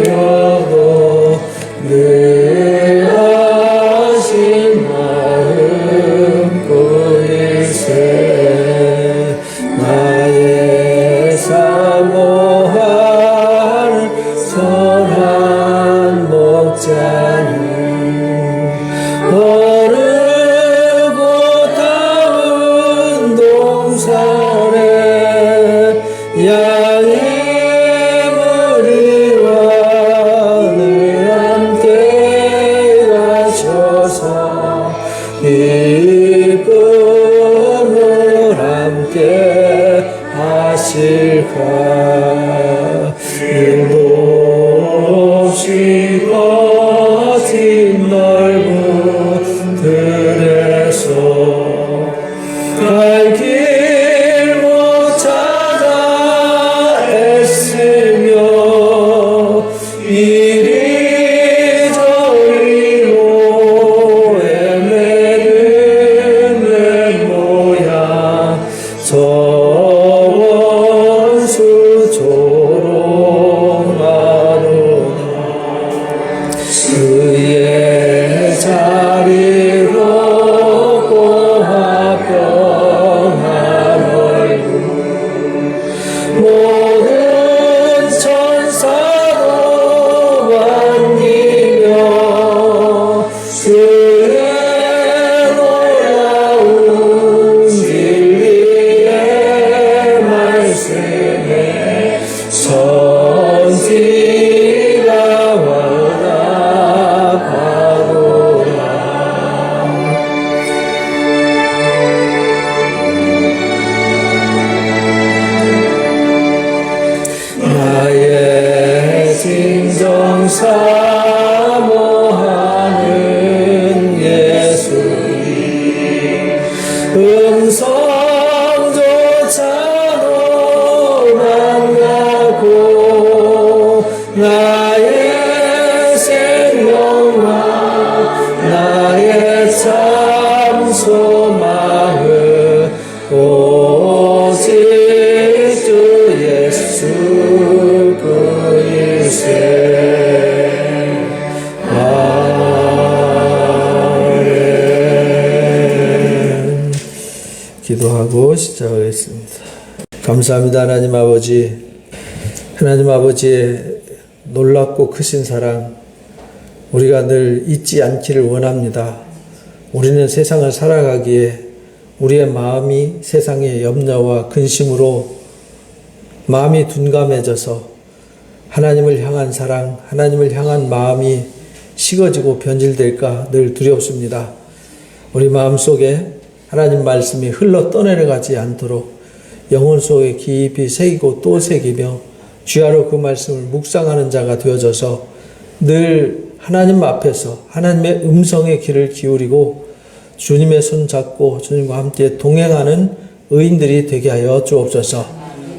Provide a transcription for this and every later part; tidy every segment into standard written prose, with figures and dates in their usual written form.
드려도 늘 하신 마음 보일세. 나의 사모할 선한 목자는 어르고 닿은 동산에 양의 머리와 늘 함께 가셔서 기쁨을 함께 하실까. 일도 없이 거친 넓은 들에서 갈 길 못 찾아 애쓰며 이리저리로 헤매는 내 모양 원수 조롱하노나. 그의 자비롭고 화평한 얼굴 모든 천사도 반기며 그의 놀라운 진리의 말씀에 선지가 완합하도다. 나의 진정 사모하는 예수님 음성조차도 만나고 나의 생명과 나의 참 소망은 오직 주 예수 그일세. 아멘. 기도하고 시작하겠습니다. 감사합니다. 하나님 아버지, 하나님 아버지의 놀랍고 크신 사랑 우리가 늘 잊지 않기를 원합니다. 우리는 세상을 살아가기에 우리의 마음이 세상의 염려와 근심으로 마음이 둔감해져서 하나님을 향한 사랑, 하나님을 향한 마음이 식어지고 변질될까 늘 두렵습니다. 우리 마음속에 하나님 말씀이 흘러 떠내려가지 않도록 영혼 속에 깊이 새기고 또 새기며 주야로 그 말씀을 묵상하는 자가 되어져서 늘 하나님 앞에서 하나님의 음성의 귀를 기울이고 주님의 손 잡고 주님과 함께 동행하는 의인들이 되게 하여 주옵소서.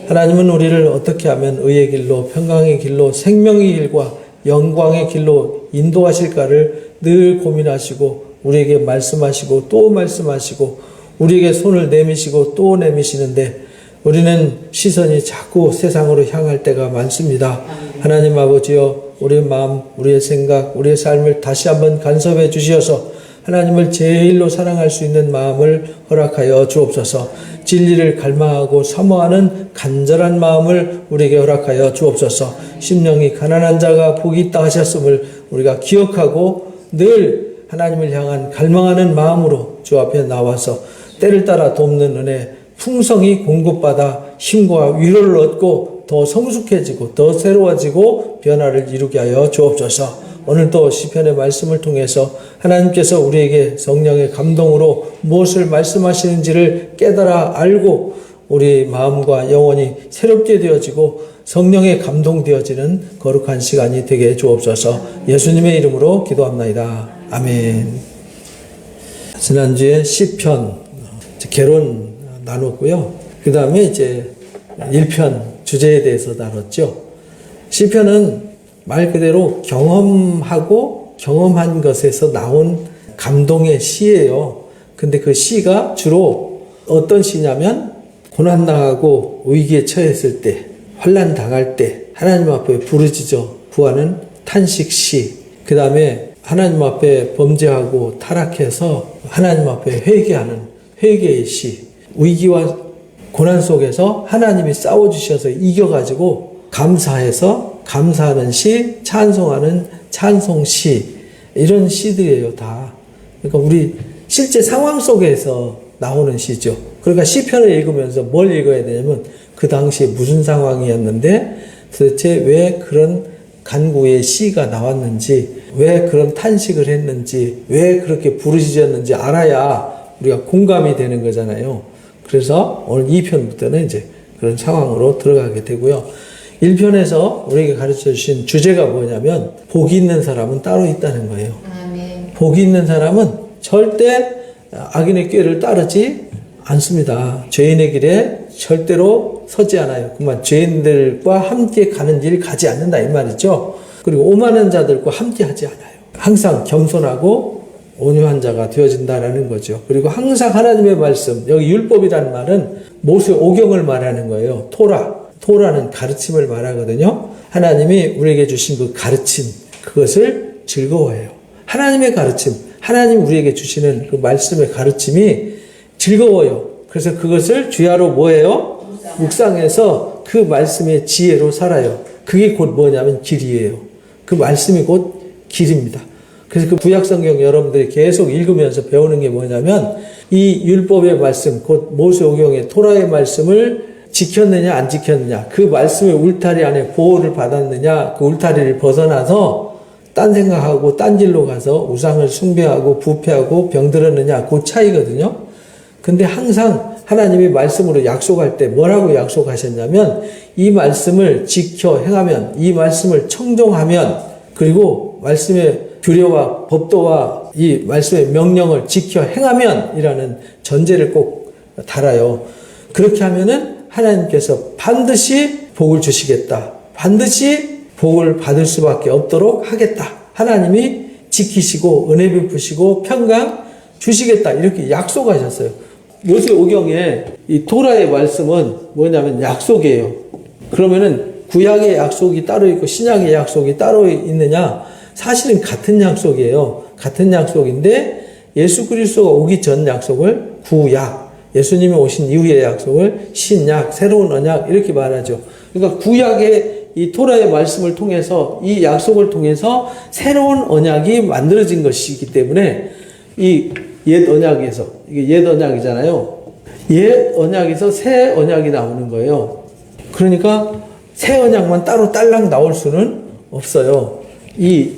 하나님은 우리를 어떻게 하면 의의 길로, 평강의 길로, 생명의 길과 영광의 길로 인도하실까를 늘 고민하시고 우리에게 말씀하시고 또 말씀하시고 우리에게 손을 내미시고 또 내미시는데 우리는 시선이 자꾸 세상으로 향할 때가 많습니다. 하나님 아버지여, 우리의 마음, 우리의 생각, 우리의 삶을 다시 한번 간섭해 주시어서 하나님을 제일로 사랑할 수 있는 마음을 허락하여 주옵소서. 진리를 갈망하고 사모하는 간절한 마음을 우리에게 허락하여 주옵소서. 심령이 가난한 자가 복이 있다 하셨음을 우리가 기억하고 늘 하나님을 향한 갈망하는 마음으로 주 앞에 나와서 때를 따라 돕는 은혜 풍성히 공급받아 힘과 위로를 얻고 더 성숙해지고 더 새로워지고 변화를 이루게 하여 주옵소서. 오늘도 시편의 말씀을 통해서 하나님께서 우리에게 성령의 감동으로 무엇을 말씀하시는지를 깨달아 알고 우리 마음과 영혼이 새롭게 되어지고 성령의 감동되어지는 거룩한 시간이 되게 주옵소서. 예수님의 이름으로 기도합나이다. 아멘. 지난주에 시편 개론 나눴고요. 그 다음에 이제 1편 주제에 대해서 다뤘죠. 시편은 말 그대로 경험하고 경험한 것에서 나온 감동의 시예요. 근데 그 시가 주로 어떤 시냐면 고난당하고 위기에 처했을 때 환난 당할 때 하나님 앞에 부르짖어 구하는 탄식시, 그 다음에 하나님 앞에 범죄하고 타락해서 하나님 앞에 회개하는 회개의 시, 위기와 고난 속에서 하나님이 싸워주셔서 이겨가지고 감사해서 감사하는 시, 찬송하는 찬송시, 이런 시들이에요, 다. 그러니까 우리 실제 상황 속에서 나오는 시죠. 그러니까 시편을 읽으면서 뭘 읽어야 되냐면 그 당시에 무슨 상황이었는데 도대체 왜 그런 간구의 시가 나왔는지, 왜 그런 탄식을 했는지, 왜 그렇게 부르짖었는지 알아야 우리가 공감이 되는 거잖아요. 그래서 오늘 2편부터는 이제 그런 상황으로 들어가게 되고요. 1편에서 우리에게 가르쳐 주신 주제가 뭐냐면 복이 있는 사람은 따로 있다는 거예요. 아멘. 복이 있는 사람은 절대 악인의 꾀를 따르지 않습니다. 죄인의 길에 절대로 서지 않아요. 그만 죄인들과 함께 가는 길 가지 않는다 이 말이죠. 그리고 오만한 자들과 함께 하지 않아요. 항상 겸손하고 온유한 자가 되어진다라는 거죠. 그리고 항상 하나님의 말씀, 여기 율법이라는 말은 모세 오경을 말하는 거예요. 토라는 가르침을 말하거든요. 하나님이 우리에게 주신 그 가르침, 그것을 즐거워해요. 하나님의 가르침, 하나님 우리에게 주시는 그 말씀의 가르침이 즐거워요. 그래서 그것을 주야로 뭐예요? 묵상해서 그 말씀의 지혜로 살아요. 그게 곧 뭐냐면 길이에요. 그 말씀이 곧 길입니다. 그래서 그 구약성경 여러분들이 계속 읽으면서 배우는 게 뭐냐면 이 율법의 말씀, 곧 모세오경의 토라의 말씀을 지켰느냐 안 지켰느냐, 그 말씀의 울타리 안에 보호를 받았느냐, 그 울타리를 벗어나서 딴 생각하고 딴 길로 가서 우상을 숭배하고 부패하고 병들었느냐, 그 차이거든요. 근데 항상 하나님이 말씀으로 약속할 때 뭐라고 약속하셨냐면 이 말씀을 지켜 행하면, 이 말씀을 청종하면, 그리고 말씀의 규례와 법도와 이 말씀의 명령을 지켜 행하면 이라는 전제를 꼭 달아요. 그렇게 하면은 하나님께서 반드시 복을 주시겠다. 반드시 복을 받을 수밖에 없도록 하겠다. 하나님이 지키시고 은혜 베푸시고 평강 주시겠다. 이렇게 약속하셨어요. 모세오경에 이 토라의 말씀은 뭐냐면 약속이에요. 그러면은 구약의 약속이 따로 있고 신약의 약속이 따로 있느냐? 사실은 같은 약속이에요. 같은 약속인데 예수 그리스도가 오기 전 약속을 구약, 예수님이 오신 이후의 약속을 신약, 새로운 언약 이렇게 말하죠. 그러니까 구약의 이 토라의 말씀을 통해서, 이 약속을 통해서 새로운 언약이 만들어진 것이기 때문에 이 옛 언약에서, 이게 옛 언약이잖아요. 옛 언약에서 새 언약이 나오는 거예요. 그러니까 새 언약만 따로 딸랑 나올 수는 없어요. 이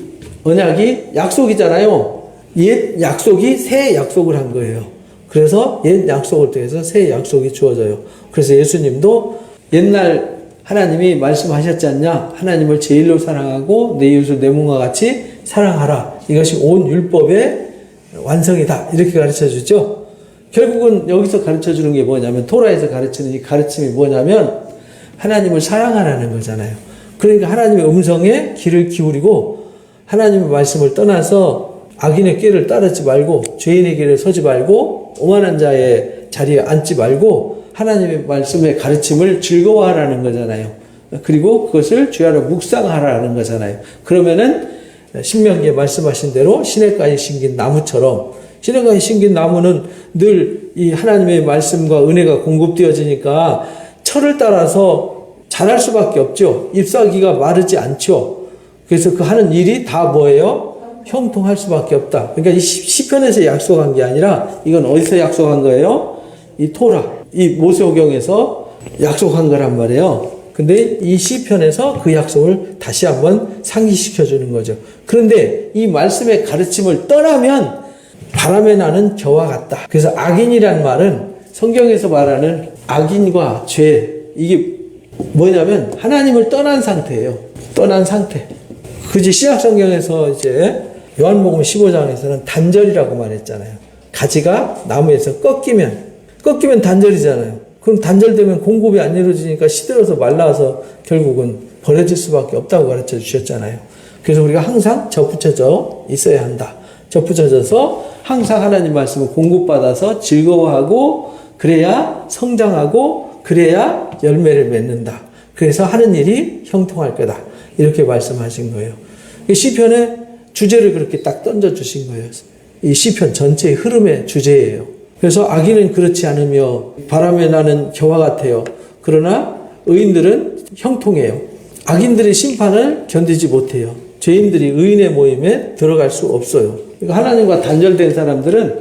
언약이 약속이잖아요. 옛 약속이 새 약속을 한 거예요. 그래서 옛 약속을 통해서 새 약속이 주어져요. 그래서 예수님도 옛날 하나님이 말씀하셨지 않냐? 하나님을 제일로 사랑하고 내 이웃을 내 몸과 같이 사랑하라. 이것이 온 율법의 완성이다. 이렇게 가르쳐 주죠. 결국은 여기서 가르쳐 주는 게 뭐냐면, 토라에서 가르치는 이 가르침이 뭐냐면 하나님을 사랑하라는 거잖아요. 그러니까 하나님의 음성에 귀를 기울이고 하나님의 말씀을 떠나서 악인의 꾀를 따르지 말고 죄인의 길에 서지 말고 오만한 자의 자리에 앉지 말고 하나님의 말씀의 가르침을 즐거워하라는 거잖아요. 그리고 그것을 주야로 묵상하라는 거잖아요. 그러면은 신명기에 말씀하신 대로 시냇가에 심긴 나무처럼, 시냇가에 심긴 나무는 늘 이 하나님의 말씀과 은혜가 공급되어지니까 철을 따라서 자랄 수밖에 없죠. 잎사귀가 마르지 않죠. 그래서 그 하는 일이 다 뭐예요? 형통할 수밖에 없다. 그러니까 이 시편에서 약속한 게 아니라 이건 어디서 약속한 거예요? 이 토라, 이 모세오경에서 약속한 거란 말이에요. 근데 이 시편에서 그 약속을 다시 한번 상기시켜 주는 거죠. 그런데 이 말씀의 가르침을 떠나면 바람에 나는 겨와 같다. 그래서 악인이란 말은 성경에서 말하는 악인과 죄, 이게 뭐냐면 하나님을 떠난 상태예요. 떠난 상태. 그지 신약 성경에서 이제 요한복음 15장에서는 단절이라고 말했잖아요. 가지가 나무에서 꺾이면 단절이잖아요. 그럼 단절되면 공급이 안 이루어지니까 시들어서 말라서 결국은 버려질 수밖에 없다고 가르쳐 주셨잖아요. 그래서 우리가 항상 접붙여져 있어야 한다. 접붙여져서 항상 하나님 말씀을 공급받아서 즐거워하고 그래야 성장하고 그래야 열매를 맺는다. 그래서 하는 일이 형통할 거다. 이렇게 말씀하신 거예요. 이 시편의 주제를 그렇게 딱 던져주신 거예요. 이 시편 전체의 흐름의 주제예요. 그래서 악인은 그렇지 않으며 바람에 나는 겨와 같아요. 그러나 의인들은 형통해요. 악인들의 심판을 견디지 못해요. 죄인들이 의인의 모임에 들어갈 수 없어요. 그러니까 하나님과 단절된 사람들은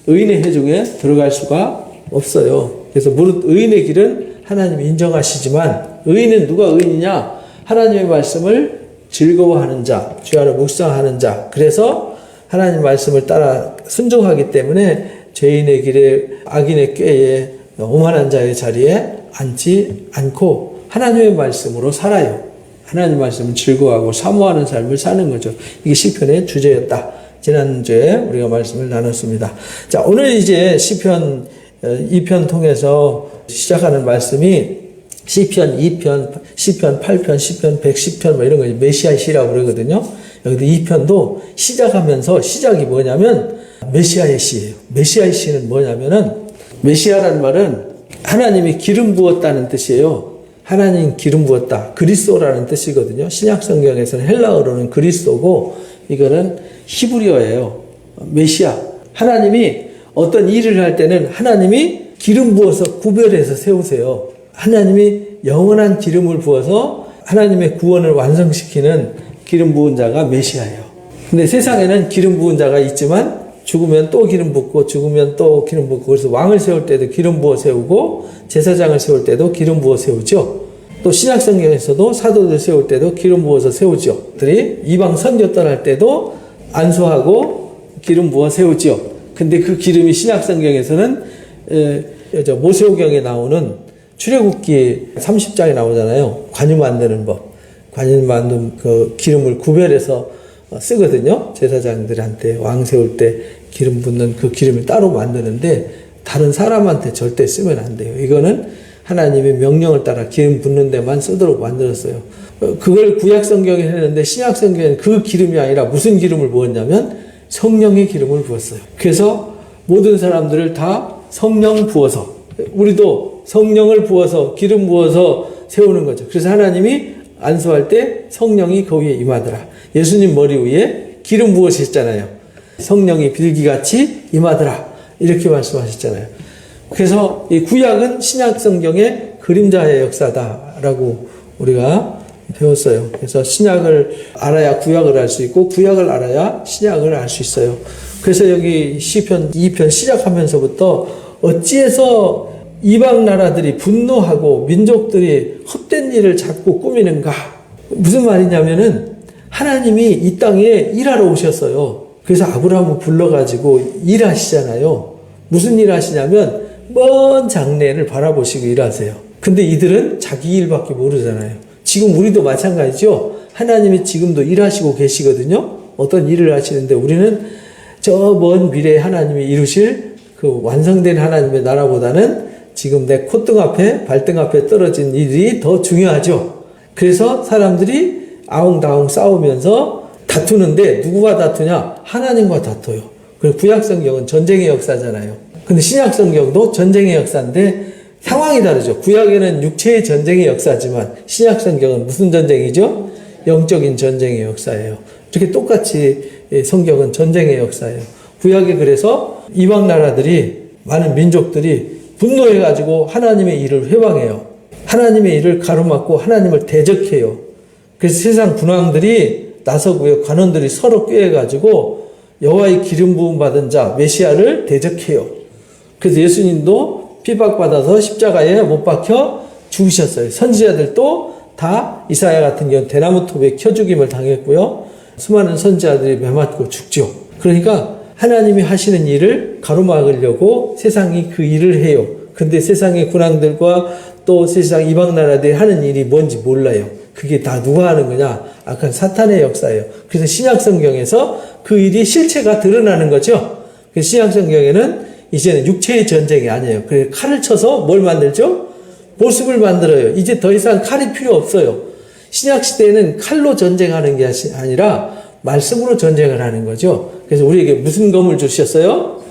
의인의 회중에 들어갈 수가 없어요. 그래서 무릇 의인의 길은 하나님이 인정하시지만 의인은 누가 의인이냐? 하나님의 말씀을 즐거워하는 자, 주 안에 묵상하는 자. 그래서 하나님 말씀을 따라 순종하기 때문에 죄인의 길에 악인의 꾀에 오만한 자의 자리에 앉지 않고 하나님의 말씀으로 살아요. 하나님 말씀을 즐거워하고 사모하는 삶을 사는 거죠. 이게 시편의 주제였다. 지난주에 우리가 말씀을 나눴습니다. 자, 오늘 이제 시편 2편 통해서 시작하는 말씀이 시편 2편, 시편 8편, 시편 110편 뭐 이런 거 메시아의 시라고 그러거든요. 여기도 2편도 시작하면서 시작이 뭐냐면 메시아의 시예요. 메시아의 시는 뭐냐면은 메시아라는 말은 하나님이 기름 부었다는 뜻이에요. 하나님 기름 부었다. 그리스도라는 뜻이거든요. 신약 성경에서는 헬라어로는 그리스도고 이거는 히브리어예요. 메시아. 하나님이 어떤 일을 할 때는 하나님이 기름 부어서 구별해서 세우세요. 하나님이 영원한 기름을 부어서 하나님의 구원을 완성시키는 기름 부은 자가 메시아예요. 근데 세상에는 기름 부은 자가 있지만 죽으면 또 기름 붓고 죽으면 또 기름 붓고 그래서 왕을 세울 때도 기름 부어 세우고 제사장을 세울 때도 기름 부어 세우죠. 또 신약 성경에서도 사도들 세울 때도 기름 부어서 세우죠. 들이 이방 선교 떠날 때도 안수하고 기름 부어 세우죠. 근데 그 기름이 신약 성경에서는 모세오경에 나오는 출애굽기 30장에 나오잖아요. 관유 만드는 법. 관유 만든 그 기름을 구별해서 쓰거든요. 제사장들한테 왕 세울 때 기름 붓는 그 기름을 따로 만드는데 다른 사람한테 절대 쓰면 안 돼요. 이거는 하나님의 명령을 따라 기름 붓는 데만 쓰도록 만들었어요. 그걸 구약 성경에 했는데 신약 성경에는 그 기름이 아니라 무슨 기름을 부었냐면 성령의 기름을 부었어요. 그래서 모든 사람들을 다 성령 부어서 우리도 성령을 부어서 기름 부어서 세우는 거죠. 그래서 하나님이 안수할 때 성령이 그 위에 임하더라. 예수님 머리 위에 기름 부으셨잖아요. 성령이 빌기같이 임하더라. 이렇게 말씀하셨잖아요. 그래서 이 구약은 신약 성경의 그림자의 역사다라고 우리가 배웠어요. 그래서 신약을 알아야 구약을 알 수 있고 구약을 알아야 신약을 알 수 있어요. 그래서 여기 시편 2편 시작하면서부터 어찌해서 이방 나라들이 분노하고 민족들이 헛된 일을 자꾸 꾸미는가? 무슨 말이냐면은 하나님이 이 땅에 일하러 오셨어요. 그래서 아브라함을 불러가지고 일하시잖아요. 무슨 일 하시냐면 먼 장래를 바라보시고 일하세요. 근데 이들은 자기 일밖에 모르잖아요. 지금 우리도 마찬가지죠. 하나님이 지금도 일하시고 계시거든요. 어떤 일을 하시는데 우리는 저 먼 미래에 하나님이 이루실 그 완성된 하나님의 나라보다는 지금 내 콧등 앞에 발등 앞에 떨어진 일이 더 중요하죠. 그래서 사람들이 아웅다웅 싸우면서 다투는데 누구와 다투냐? 하나님과 다퉈요. 그리고 구약 성경은 전쟁의 역사잖아요. 근데 신약 성경도 전쟁의 역사인데 상황이 다르죠. 구약에는 육체의 전쟁의 역사지만 신약 성경은 무슨 전쟁이죠? 영적인 전쟁의 역사예요. 이렇게 똑같이 성경은 전쟁의 역사예요. 구약에 그래서 이방 나라들이 많은 민족들이 분노해가지고 하나님의 일을 회방해요. 하나님의 일을 가로막고 하나님을 대적해요. 그래서 세상 군왕들이 나서고요. 관원들이 서로 꾀해가지고 여호와의 기름 부음 받은 자 메시아를 대적해요. 그래서 예수님도 핍박받아서 십자가에 못 박혀 죽으셨어요. 선지자들도 다 이사야 같은 경우는 대나무 톱에 켜 죽임을 당했고요. 수많은 선지자들이 매맞고 죽죠. 그러니까 하나님이 하시는 일을 가로막으려고 세상이 그 일을 해요. 근데 세상의 군왕들과 또 세상 이방 나라들이 하는 일이 뭔지 몰라요. 그게 다 누가 하는 거냐? 악한 사탄의 역사예요. 그래서 신약 성경에서 그 일이 실체가 드러나는 거죠. 그래서 신약 성경에는 이제는 육체의 전쟁이 아니에요. 그래서 칼을 쳐서 뭘 만들죠? 보습을 만들어요. 이제 더 이상 칼이 필요 없어요. 신약 시대에는 칼로 전쟁하는 게 아니라 말씀으로 전쟁을 하는 거죠. 그래서 우리에게 무슨 검을 주셨어요?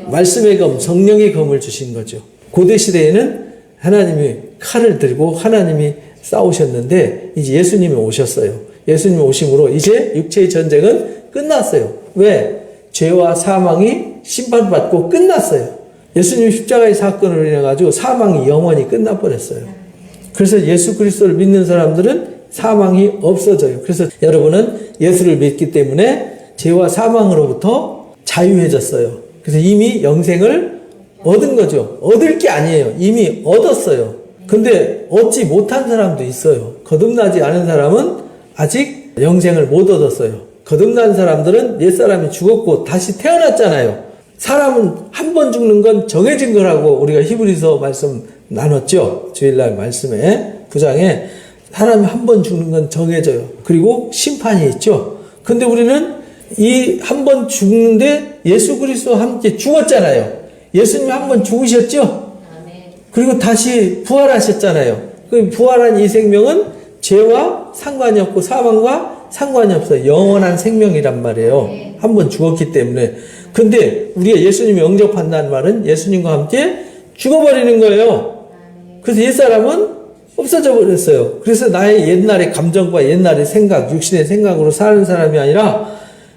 말씀의 검, 성령의 검을 주신 거죠. 고대 시대에는 하나님이 칼을 들고 하나님이 싸우셨는데 이제 예수님이 오셨어요. 예수님이 오심으로 이제 육체의 전쟁은 끝났어요. 왜? 죄와 사망이 심판받고 끝났어요. 예수님 십자가의 사건으로 인해 가지고 사망이 영원히 끝나버렸어요. 그래서 예수 그리스도를 믿는 사람들은 사망이 없어져요. 그래서 여러분은 예수를 믿기 때문에 죄와 사망으로부터 자유해졌어요. 그래서 이미 영생을 얻은 거죠. 얻을 게 아니에요. 이미 얻었어요. 근데 얻지 못한 사람도 있어요. 거듭나지 않은 사람은 아직 영생을 못 얻었어요. 거듭난 사람들은 옛사람이 죽었고 다시 태어났잖아요. 사람은 한 번 죽는 건 정해진 거라고 우리가 히브리서 말씀 나눴죠. 주일날 말씀에 9장에 사람이 한 번 죽는 건 정해져요. 그리고 심판이 있죠. 근데 우리는 이 한 번 죽는데 예수 그리스도와 함께 죽었잖아요. 예수님이 한 번 죽으셨죠. 그리고 다시 부활하셨잖아요. 그 부활한 이 생명은 죄와 상관이 없고 사망과 상관이 없어요. 영원한 생명이란 말이에요. 한 번 죽었기 때문에. 근데 우리가 예수님이 영접한다는 말은 예수님과 함께 죽어버리는 거예요. 그래서 옛사람은 없어져 버렸어요. 그래서 나의 옛날의 감정과 옛날의 생각, 육신의 생각으로 사는 사람이 아니라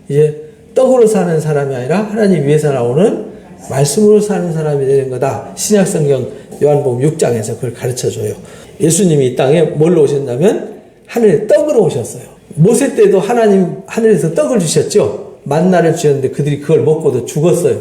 이제 떡으로 사는 사람이 아니라 하나님 위에서 나오는 말씀으로 사는 사람이 되는 거다. 신약성경 요한복음 6장에서 그걸 가르쳐줘요. 예수님이 이 땅에 뭘로 오셨냐면 하늘에 떡으로 오셨어요. 모세 때도 하나님 하늘에서 떡을 주셨죠. 만나를 주셨는데 그들이 그걸 먹고도 죽었어요.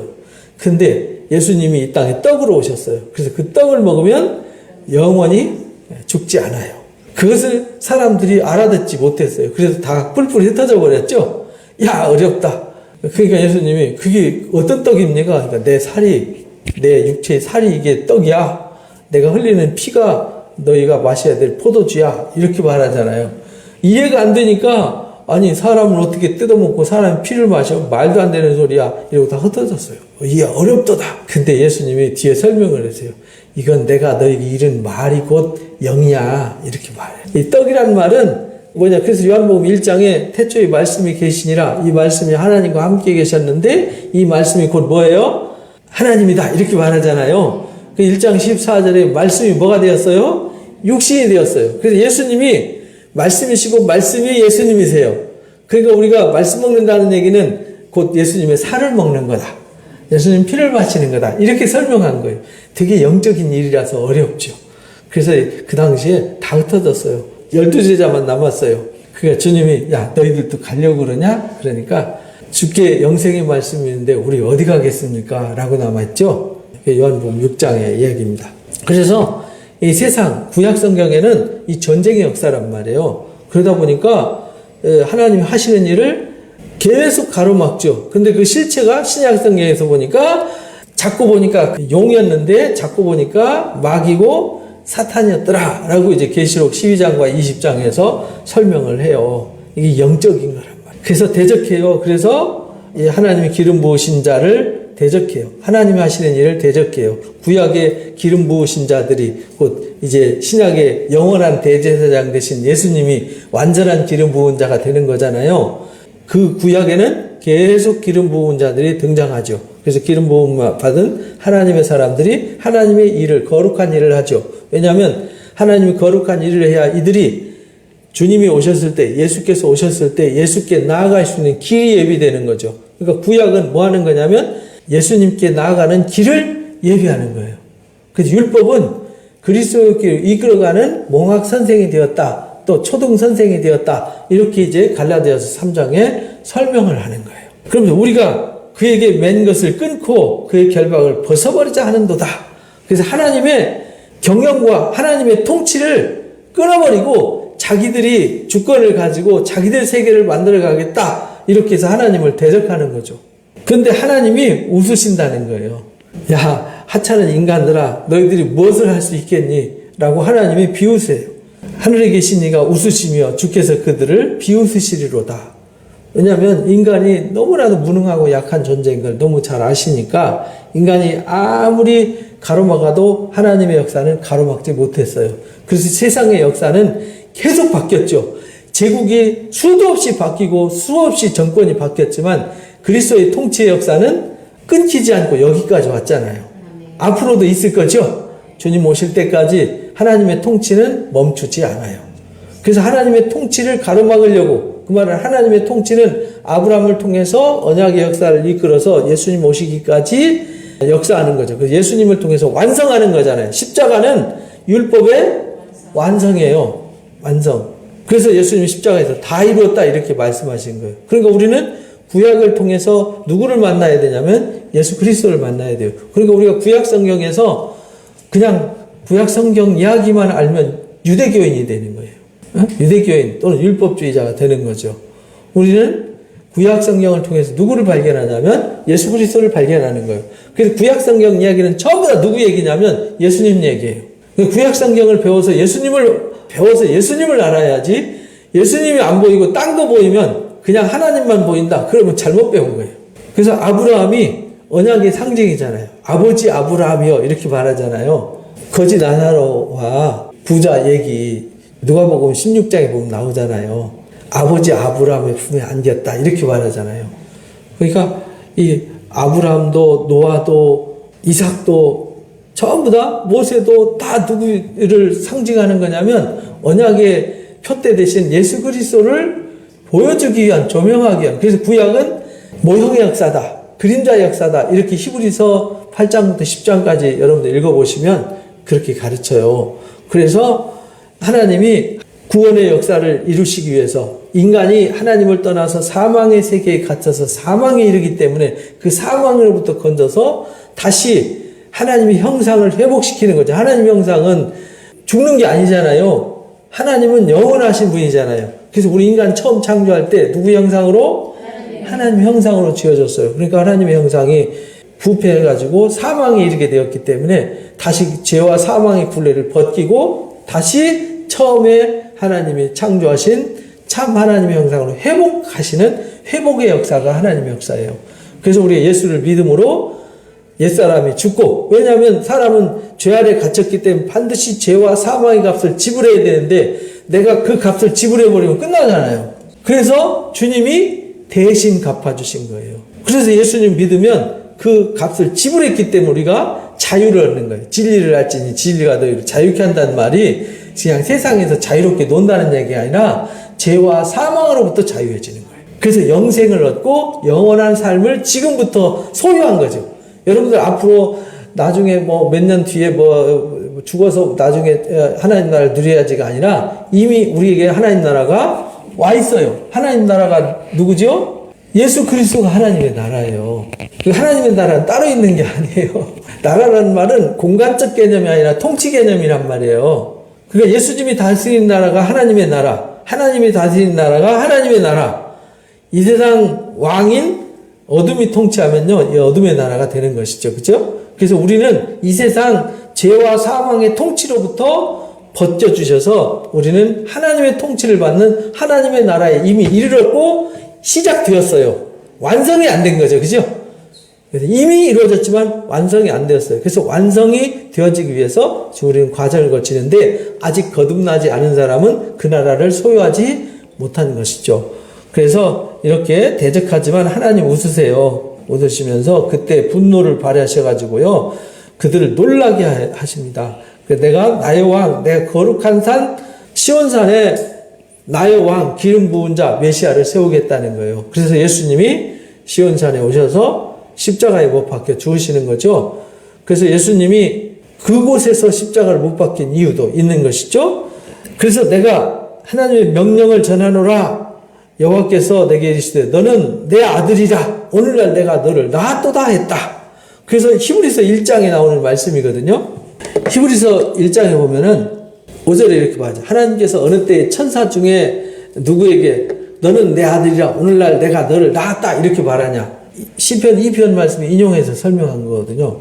근데 예수님이 이 땅에 떡으로 오셨어요. 그래서 그 떡을 먹으면 영원히 죽지 않아요. 그것을 사람들이 알아듣지 못했어요. 그래서 다 뿔뿔이 흩어져 버렸죠. 야, 어렵다. 그러니까 예수님이 그게 어떤 떡입니까? 그러니까 내 살이, 내 육체의 살이 이게 떡이야. 내가 흘리는 피가 너희가 마셔야 될 포도주야. 이렇게 말하잖아요. 이해가 안 되니까 아니 사람을 어떻게 뜯어먹고 사람이 피를 마셔? 말도 안 되는 소리야. 이러고 다 흩어졌어요. 이해 어렵도다. 근데 예수님이 뒤에 설명을 했어요. 이건 내가 너에게 이른 말이 곧 영이야. 이렇게 말해요. 이 떡이란 말은 뭐냐. 그래서 요한복음 1장에 태초에 말씀이 계시니라. 이 말씀이 하나님과 함께 계셨는데 이 말씀이 곧 뭐예요? 하나님이다. 이렇게 말하잖아요. 그 1장 14절에 말씀이 뭐가 되었어요? 육신이 되었어요. 그래서 예수님이 말씀이시고 말씀이 예수님이세요. 그러니까 우리가 말씀 먹는다는 얘기는 곧 예수님의 살을 먹는 거다. 예수님 피를 바치는 거다. 이렇게 설명한 거예요. 되게 영적인 일이라서 어렵죠. 그래서 그 당시에 다 흩어졌어요. 12제자만 남았어요. 그러니까 주님이 야 너희들도 가려고 그러냐? 그러니까 주께 영생의 말씀이 있는데 우리 어디 가겠습니까? 라고 남아있죠. 요한복음 6장의 이야기입니다. 그래서 이 세상 구약 성경에는 이 전쟁의 역사란 말이에요. 그러다 보니까 하나님이 하시는 일을 계속 가로막죠. 근데 그 실체가 신약 성경에서 보니까 자꾸 보니까 용이었는데 자꾸 보니까 마귀고 사탄이었더라 라고 이제 계시록 12장과 20장에서 설명을 해요. 이게 영적인 거란 말이에요. 그래서 대적해요. 그래서 하나님이 기름 부으신 자를 대적해요. 하나님이 하시는 일을 대적해요. 구약의 기름 부으신 자들이 곧 이제 신약의 영원한 대제사장 되신 예수님이 완전한 기름 부은 자가 되는 거잖아요. 그 구약에는 계속 기름 부은 자들이 등장하죠. 그래서 기름 부음 받은 하나님의 사람들이 하나님의 일을, 거룩한 일을 하죠. 왜냐하면 하나님이 거룩한 일을 해야 이들이 주님이 오셨을 때, 예수께서 오셨을 때 예수께 나아갈 수 있는 길이 예비되는 거죠. 그러니까 구약은 뭐 하는 거냐면 예수님께 나아가는 길을 예비하는 거예요. 그래서 율법은 그리스도께 이끌어가는 몽학 선생이 되었다. 또 초등 선생이 되었다. 이렇게 이제 갈라디아서 3장에 설명을 하는 거예요. 그러면 우리가 그에게 맨 것을 끊고 그의 결박을 벗어버리자 하는도다. 그래서 하나님의 경영과 하나님의 통치를 끊어버리고 자기들이 주권을 가지고 자기들 세계를 만들어 가겠다. 이렇게 해서 하나님을 대적하는 거죠. 근데 하나님이 웃으신다는 거예요. 야, 하찮은 인간들아, 너희들이 무엇을 할 수 있겠니? 라고 하나님이 비웃으세요. 하늘에 계신 이가 웃으시며 주께서 그들을 비웃으시리로다. 왜냐하면 인간이 너무나도 무능하고 약한 존재인 걸 너무 잘 아시니까 인간이 아무리 가로막아도 하나님의 역사는 가로막지 못했어요. 그래서 세상의 역사는 계속 바뀌었죠. 제국이 수도 없이 바뀌고 수없이 정권이 바뀌었지만 그리스도의 통치의 역사는 끊기지 않고 여기까지 왔잖아요. 앞으로도 있을 거죠. 주님 오실 때까지 하나님의 통치는 멈추지 않아요. 그래서 하나님의 통치를 가로막으려고, 그 말은 하나님의 통치는 아브라함을 통해서 언약의 역사를 이끌어서 예수님 오시기까지 역사하는 거죠. 그래서 예수님을 통해서 완성하는 거잖아요. 십자가는 율법의 완성이에요. 완성. 그래서 예수님이 십자가에서 다 이루었다 이렇게 말씀하신 거예요. 그러니까 우리는 구약을 통해서 누구를 만나야 되냐면 예수 그리스도를 만나야 돼요. 그러니까 우리가 구약 성경에서 그냥 구약 성경 이야기만 알면 유대교인이 되는 거예요. 유대교인 또는 율법주의자가 되는 거죠. 우리는 구약 성경을 통해서 누구를 발견하냐면 예수 그리스도를 발견하는 거예요. 그래서 구약 성경 이야기는 전부 다 누구 얘기냐면 예수님 얘기예요. 구약 성경을 배워서 예수님을 알아야지, 예수님이 안 보이고 딴 거 보이면 그냥 하나님만 보인다. 그러면 잘못 배운 거예요. 그래서 아브라함이 언약의 상징이잖아요. 아버지 아브라함이요 이렇게 말하잖아요. 거지 나사로와 부자 얘기 누가복음 16장에 보면 나오잖아요. 아버지 아브라함의 품에 안겼다 이렇게 말하잖아요. 그러니까 이 아브라함도 노아도 이삭도 전부 다 모세도 다 누구를 상징하는 거냐면 언약의 표대 대신 예수 그리스도를 보여주기 위한, 조명하기 위한. 그래서 구약은 모형의 역사다, 그림자의 역사다 이렇게 히브리서 8장부터 10장까지 여러분들 읽어보시면 그렇게 가르쳐요. 그래서 하나님이 구원의 역사를 이루시기 위해서 인간이 하나님을 떠나서 사망의 세계에 갇혀서 사망에 이르기 때문에 그 사망으로부터 건져서 다시 하나님의 형상을 회복시키는 거죠. 하나님의 형상은 죽는 게 아니잖아요. 하나님은 영원하신 분이잖아요. 그래서 우리 인간 처음 창조할 때 누구 형상으로? 하나님의 형상으로 지어졌어요. 그러니까 하나님의 형상이 부패해가지고 사망에 이르게 되었기 때문에 다시 죄와 사망의 굴레를 벗기고 다시 처음에 하나님이 창조하신 참 하나님의 형상으로 회복하시는 회복의 역사가 하나님의 역사예요. 그래서 우리가 예수를 믿음으로 옛사람이 죽고, 왜냐하면 사람은 죄 아래 갇혔기 때문에 반드시 죄와 사망의 값을 지불해야 되는데 내가 그 값을 지불해버리면 끝나잖아요. 그래서 주님이 대신 갚아주신 거예요. 그래서 예수님 믿으면 그 값을 지불했기 때문에 우리가 자유를 얻는 거예요. 진리를 알지니 진리가 너희를 자유케 한다는 말이 그냥 세상에서 자유롭게 논다는 얘기가 아니라 죄와 사망으로부터 자유해지는 거예요. 그래서 영생을 얻고 영원한 삶을 지금부터 소유한 거죠. 여러분들 앞으로 나중에 뭐 몇 년 뒤에 뭐 죽어서 나중에 하나님 나라를 누려야지가 아니라 이미 우리에게 하나님 나라가 와 있어요. 하나님 나라가 누구죠? 예수 그리스도가 하나님의 나라예요. 그 하나님의 나라는 따로 있는 게 아니에요. 나라라는 말은 공간적 개념이 아니라 통치 개념이란 말이에요. 그러니까 예수님이 다스리는 나라가 하나님의 나라, 하나님이 다스리는 나라가 하나님의 나라. 이 세상 왕인 어둠이 통치하면요, 이 어둠의 나라가 되는 것이죠. 그죠? 그래서 우리는 이 세상 죄와 사망의 통치로부터 벗겨주셔서 우리는 하나님의 통치를 받는 하나님의 나라에 이미 이르렀고 시작되었어요. 완성이 안 된 거죠. 그죠? 그래서 이미 이루어졌지만 완성이 안 되었어요. 그래서 완성이 되어지기 위해서 지금 우리는 과정을 거치는데 아직 거듭나지 않은 사람은 그 나라를 소유하지 못한 것이죠. 그래서 이렇게 대적하지만 하나님 웃으세요. 웃으시면서 그때 분노를 발휘하셔가지고요. 그들을 놀라게 하십니다. 내가 나의 왕, 내가 거룩한 산 시온산에 나의 왕, 기름 부은 자 메시아를 세우겠다는 거예요. 그래서 예수님이 시온산에 오셔서 십자가에 못 박혀 죽으시는 거죠. 그래서 예수님이 그곳에서 십자가를 못 박힌 이유도 있는 것이죠. 그래서 내가 하나님의 명령을 전하노라. 여호와께서 내게 이르시되 너는 내 아들이라. 오늘날 내가 너를 낳았도다 했다. 그래서 히브리서 1장에 나오는 말씀이거든요. 히브리서 1장에 보면은 5절에 이렇게 말하죠. 하나님께서 어느 때에 천사 중에 누구에게 너는 내 아들이라 오늘날 내가 너를 낳았다 이렇게 말하냐. 시편 2편 말씀을 인용해서 설명한 거거든요.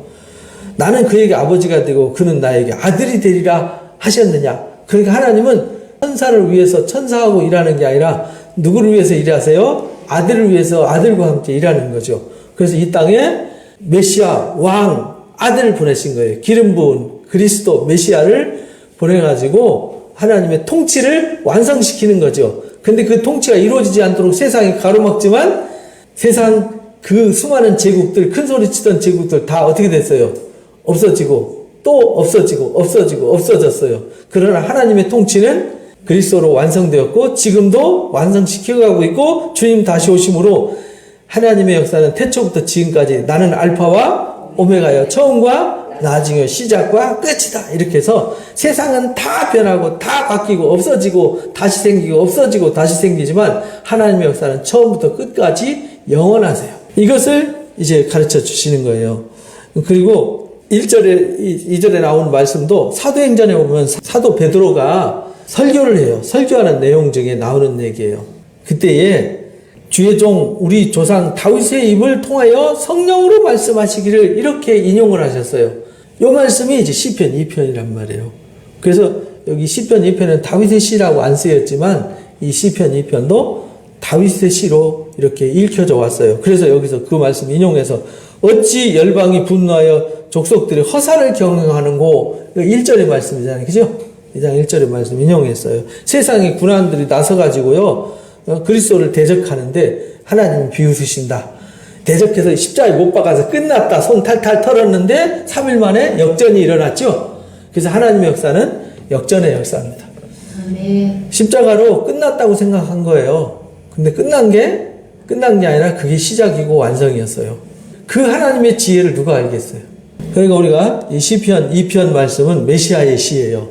나는 그에게 아버지가 되고 그는 나에게 아들이 되리라 하셨느냐. 그러니까 하나님은 천사를 위해서 천사하고 일하는 게 아니라 누구를 위해서 일하세요? 아들을 위해서 아들과 함께 일하는 거죠. 그래서 이 땅에 메시아, 왕, 아들을 보내신 거예요. 기름 부은 그리스도 메시아를 보내가지고 하나님의 통치를 완성시키는 거죠. 근데 그 통치가 이루어지지 않도록 세상이 가로막지만 세상 그 수많은 제국들, 큰 소리 치던 제국들 다 어떻게 됐어요? 없어지고 또 없어졌어요. 그러나 하나님의 통치는 그리스도로 완성되었고 지금도 완성시켜가고 있고 주님 다시 오심으로 하나님의 역사는 태초부터 지금까지 나는 알파와 오메가여 처음과 나중에 시작과 끝이다. 이렇게 해서 세상은 다 변하고 다 바뀌고 없어지고 다시 생기고 없어지고 다시 생기지만 하나님의 역사는 처음부터 끝까지 영원하세요. 이것을 이제 가르쳐 주시는 거예요. 그리고 2절에 나오는 말씀도 사도행전에 보면 사도 베드로가 설교를 해요. 설교하는 내용 중에 나오는 얘기예요. 그때에 주의 종 우리 조상 다윗의 입을 통하여 성령으로 말씀하시기를 이렇게 인용을 하셨어요. 이 말씀이 이제 시편 2편이란 말이에요. 그래서 여기 시편 2편은 다윗의 시라고 안 쓰였지만 이 시편 2편도 다윗의 시로 이렇게 읽혀져 왔어요. 그래서 여기서 그 말씀 인용해서 어찌 열방이 분노하여 족속들이 허사를 경영하는고 1절의 말씀이잖아요. 그죠? 2장 1절의 말씀 인용했어요. 세상의 군환들이 나서가지고요. 그리스도를 대적하는데 하나님이 비웃으신다. 대적해서 십자가에 못 박아서 끝났다. 손 탈탈 털었는데 3일 만에 역전이 일어났죠. 그래서 하나님의 역사는 역전의 역사입니다. 십자가로 끝났다고 생각한 거예요. 근데 끝난 게 아니라 그게 시작이고 완성이었어요. 그 하나님의 지혜를 누가 알겠어요? 그러니까 우리가 이 시편 2편 말씀은 메시아의 시예요.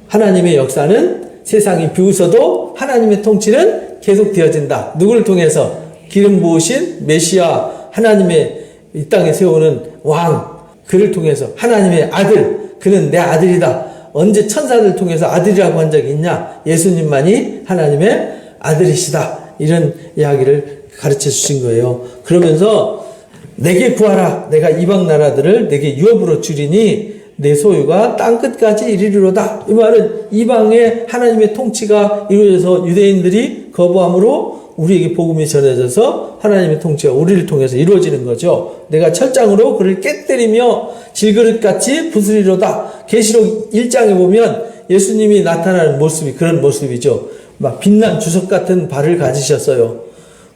하나님의 역사는 세상이 비웃어도 하나님의 통치는 계속 되어진다. 누구를 통해서? 기름 부으신 메시아 하나님의 이 땅에 세우는 왕 그를 통해서 하나님의 아들 그는 내 아들이다. 언제 천사를 통해서 아들이라고 한 적이 있냐? 예수님만이 하나님의 아들이시다. 이런 이야기를 가르쳐 주신 거예요. 그러면서 내게 구하라. 내가 이방 나라들을 내게 유업으로 주리니 내 소유가 땅끝까지 이르리로다. 이 말은 이방의 하나님의 통치가 이루어져서 유대인들이 거부함으로 우리에게 복음이 전해져서 하나님의 통치가 우리를 통해서 이루어지는 거죠. 내가 철장으로 그를 깨뜨리며 질그릇같이 부수리로다. 계시록 1장에 보면 예수님이 나타나는 모습이 그런 모습이죠. 막 빛난 주석 같은 발을 가지셨어요.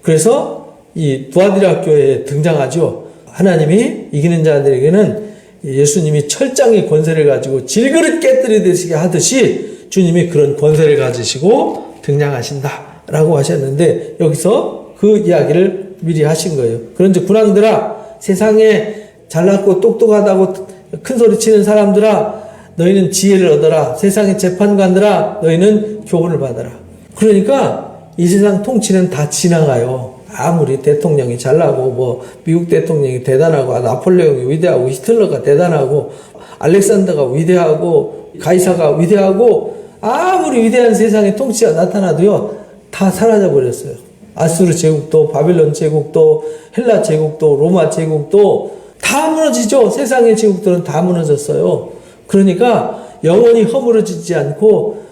그래서 이 두아디라 교회에 등장하죠. 하나님이 이기는 자들에게는 예수님이 철장의 권세를 가지고 질그릇 깨뜨리듯이 하듯이 주님이 그런 권세를 가지시고 등장하신다라고 하셨는데 여기서 그 이야기를 미리 하신 거예요. 그런즉 군왕들아 세상에 잘났고 똑똑하다고 큰소리 치는 사람들아 너희는 지혜를 얻어라. 세상의 재판관들아 너희는 교훈을 받아라. 그러니까 이 세상 통치는 다 지나가요. 아무리 대통령이 잘나고 뭐 미국 대통령이 대단하고 나폴레옹이 위대하고 히틀러가 대단하고 알렉산더가 위대하고 가이사가 위대하고 아무리 위대한 세상의 통치가 나타나도요 다 사라져 버렸어요. 아수르 제국도 바빌론 제국도 헬라 제국도 로마 제국도 다 무너지죠. 세상의 제국들은 다 무너졌어요. 그러니까 영원히 허물어지지 않고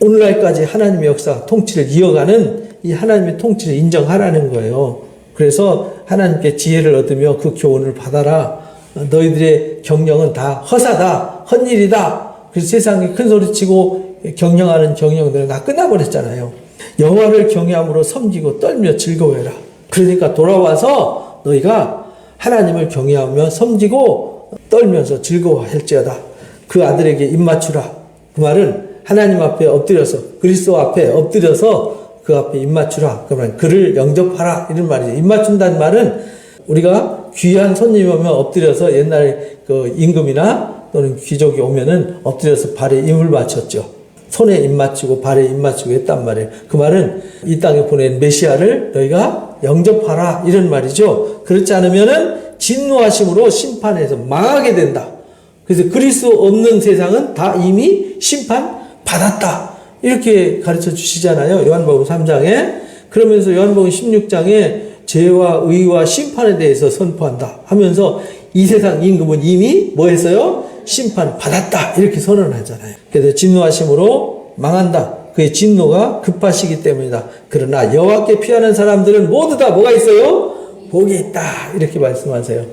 오늘날까지 하나님의 역사 통치를 이어가는 이 하나님의 통치를 인정하라는 거예요. 그래서 하나님께 지혜를 얻으며 그 교훈을 받아라. 너희들의 경영은 다 허사다. 헛일이다. 그래서 세상에 큰소리치고 경영하는 경영들은 다 끝나버렸잖아요. 여호와를 경외함으로 섬기고 떨며 즐거워해라. 그러니까 돌아와서 너희가 하나님을 경외하며 섬기고 떨면서 즐거워할지어다. 그 아들에게 입맞추라. 그 말은 하나님 앞에 엎드려서 그리스도 앞에 엎드려서 그 앞에 입맞추라. 그러면 그를 영접하라. 이런 말이죠. 입맞춘다는 말은 우리가 귀한 손님이 오면 엎드려서 옛날에 그 임금이나 또는 귀족이 오면은 엎드려서 발에 입을 맞췄죠. 손에 입 맞추고 발에 입 맞추고 했단 말이에요. 그 말은 이 땅에 보낸 메시아를 너희가 영접하라. 이런 말이죠. 그렇지 않으면은 진노하심으로 심판해서 망하게 된다. 그래서 그리스도 없는 세상은 다 이미 심판받았다. 이렇게 가르쳐 주시잖아요. 요한복음 3장에. 그러면서 요한복음 16장에 죄와 의와 심판에 대해서 선포한다 하면서 이 세상 임금은 이미 뭐 했어요? 심판받았다. 이렇게 선언하잖아요. 그래서 진노하심으로 망한다. 그의 진노가 급하시기 때문이다. 그러나 여호와께 피하는 사람들은 모두 다 뭐가 있어요? 복이 있다. 이렇게 말씀하세요.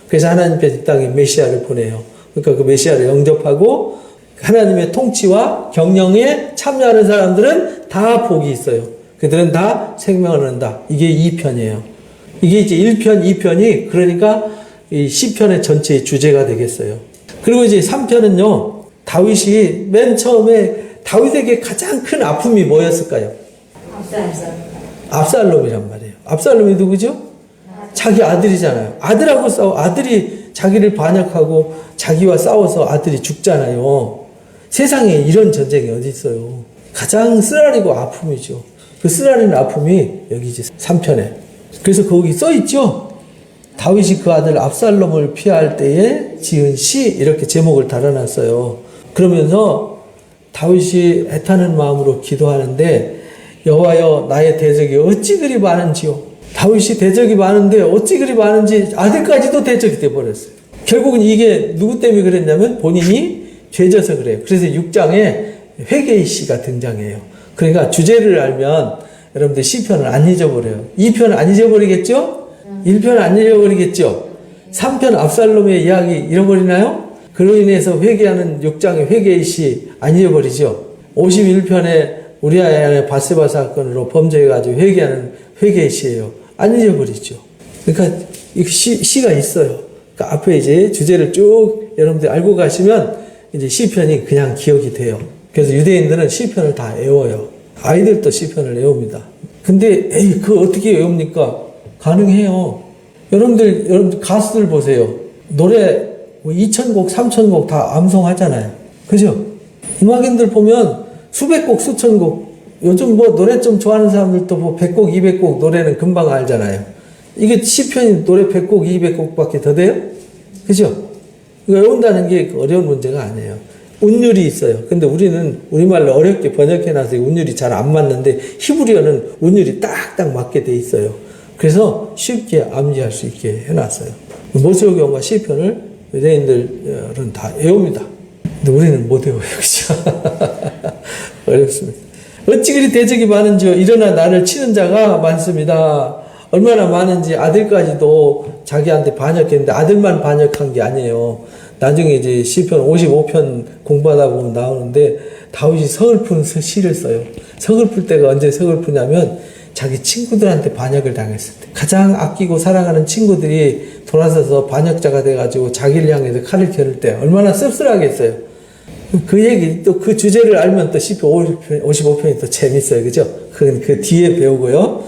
그래서 하나님께서 이 땅에 메시아를 보내요. 그러니까 그 메시아를 영접하고 하나님의 통치와 경영에 참여하는 사람들은 다 복이 있어요. 그들은 다 생명을 얻는다. 이게 2편이에요. 이게 이제 1편, 2편이 그러니까 이 시편의 전체의 주제가 되겠어요. 그리고 이제 3편은요, 다윗이 맨 처음에 다윗에게 가장 큰 아픔이 뭐였을까요? 압살롬이란 말이에요. 압살롬이 누구죠? 자기 아들이잖아요. 아들하고 아들이 자기를 반역하고 자기와 싸워서 아들이 죽잖아요. 세상에 이런 전쟁이 어디 있어요. 가장 쓰라리고 아픔이죠. 그 쓰라리는 아픔이 여기 이제 3편에. 그래서 거기 써 있죠. 다윗이 그 아들 압살롬을 피할 때에 지은 시, 이렇게 제목을 달아놨어요. 그러면서 다윗이 애타는 마음으로 기도하는데, 여호와여 나의 대적이 어찌 그리 많은지요. 다윗이 대적이 많은데 어찌 그리 많은지 아들까지도 대적이 돼버렸어요. 결국은 이게 누구 때문에 그랬냐면 본인이 죄져서 그래요. 그래서 6장에 회개의 시가 등장해요. 그러니까 주제를 알면 여러분들 시편을 안 잊어버려요. 2편 안 잊어버리겠죠? 1편 안 잊어버리겠죠? 3편 압살롬의 이야기 잃어버리나요? 그로 인해서 회개하는 6장의 회개의 시 안 잊어버리죠? 51편에 우리아의 바세바 사건으로 범죄해가지고 회개하는 회개의 시예요. 안 잊어버리죠. 그러니까 이 시가 있어요. 그러니까 앞에 이제 주제를 쭉 여러분들 알고 가시면 이제 시편이 그냥 기억이 돼요. 그래서 유대인들은 시편을 다 외워요. 아이들도 시편을 외웁니다. 근데 그거 어떻게 외웁니까? 가능해요. 여러분들 가수들 보세요. 노래 2,000곡, 3,000곡 다 암송하잖아요. 그죠? 음악인들 보면 수백 곡, 수천 곡. 요즘 뭐 노래 좀 좋아하는 사람들도 뭐 100곡, 200곡 노래는 금방 알잖아요. 이게 시편이 노래 100곡, 200곡밖에 더 돼요? 그죠? 이거 외운다는 게 어려운 문제가 아니에요. 운율이 있어요. 근데 우리는 우리말로 어렵게 번역해놔서 운율이 잘 안 맞는데 히브리어는 운율이 딱딱 맞게 돼 있어요. 그래서 쉽게 암기할 수 있게 해놨어요. 모세오경과 시편을 유대인들은 다 외웁니다. 근데 우리는 못 외워요. 그죠? 어렵습니다. 어찌 그리 대적이 많은지요. 일어나 나를 치는 자가 많습니다. 얼마나 많은지 아들까지도 자기한테 반역했는데 아들만 반역한 게 아니에요. 나중에 이제 시편 55편 공부하다 보면 나오는데 다윗이 서글픈 시를 써요. 서글플 때가 언제 서글프냐면 자기 친구들한테 반역을 당했을 때. 가장 아끼고 사랑하는 친구들이 돌아서서 반역자가 돼가지고 자기를 향해서 칼을 겨눌 때 얼마나 씁쓸하겠어요. 그 얘기, 또 그 주제를 알면 또 시편 55편이 또 재밌어요. 그죠? 그 뒤에 배우고요.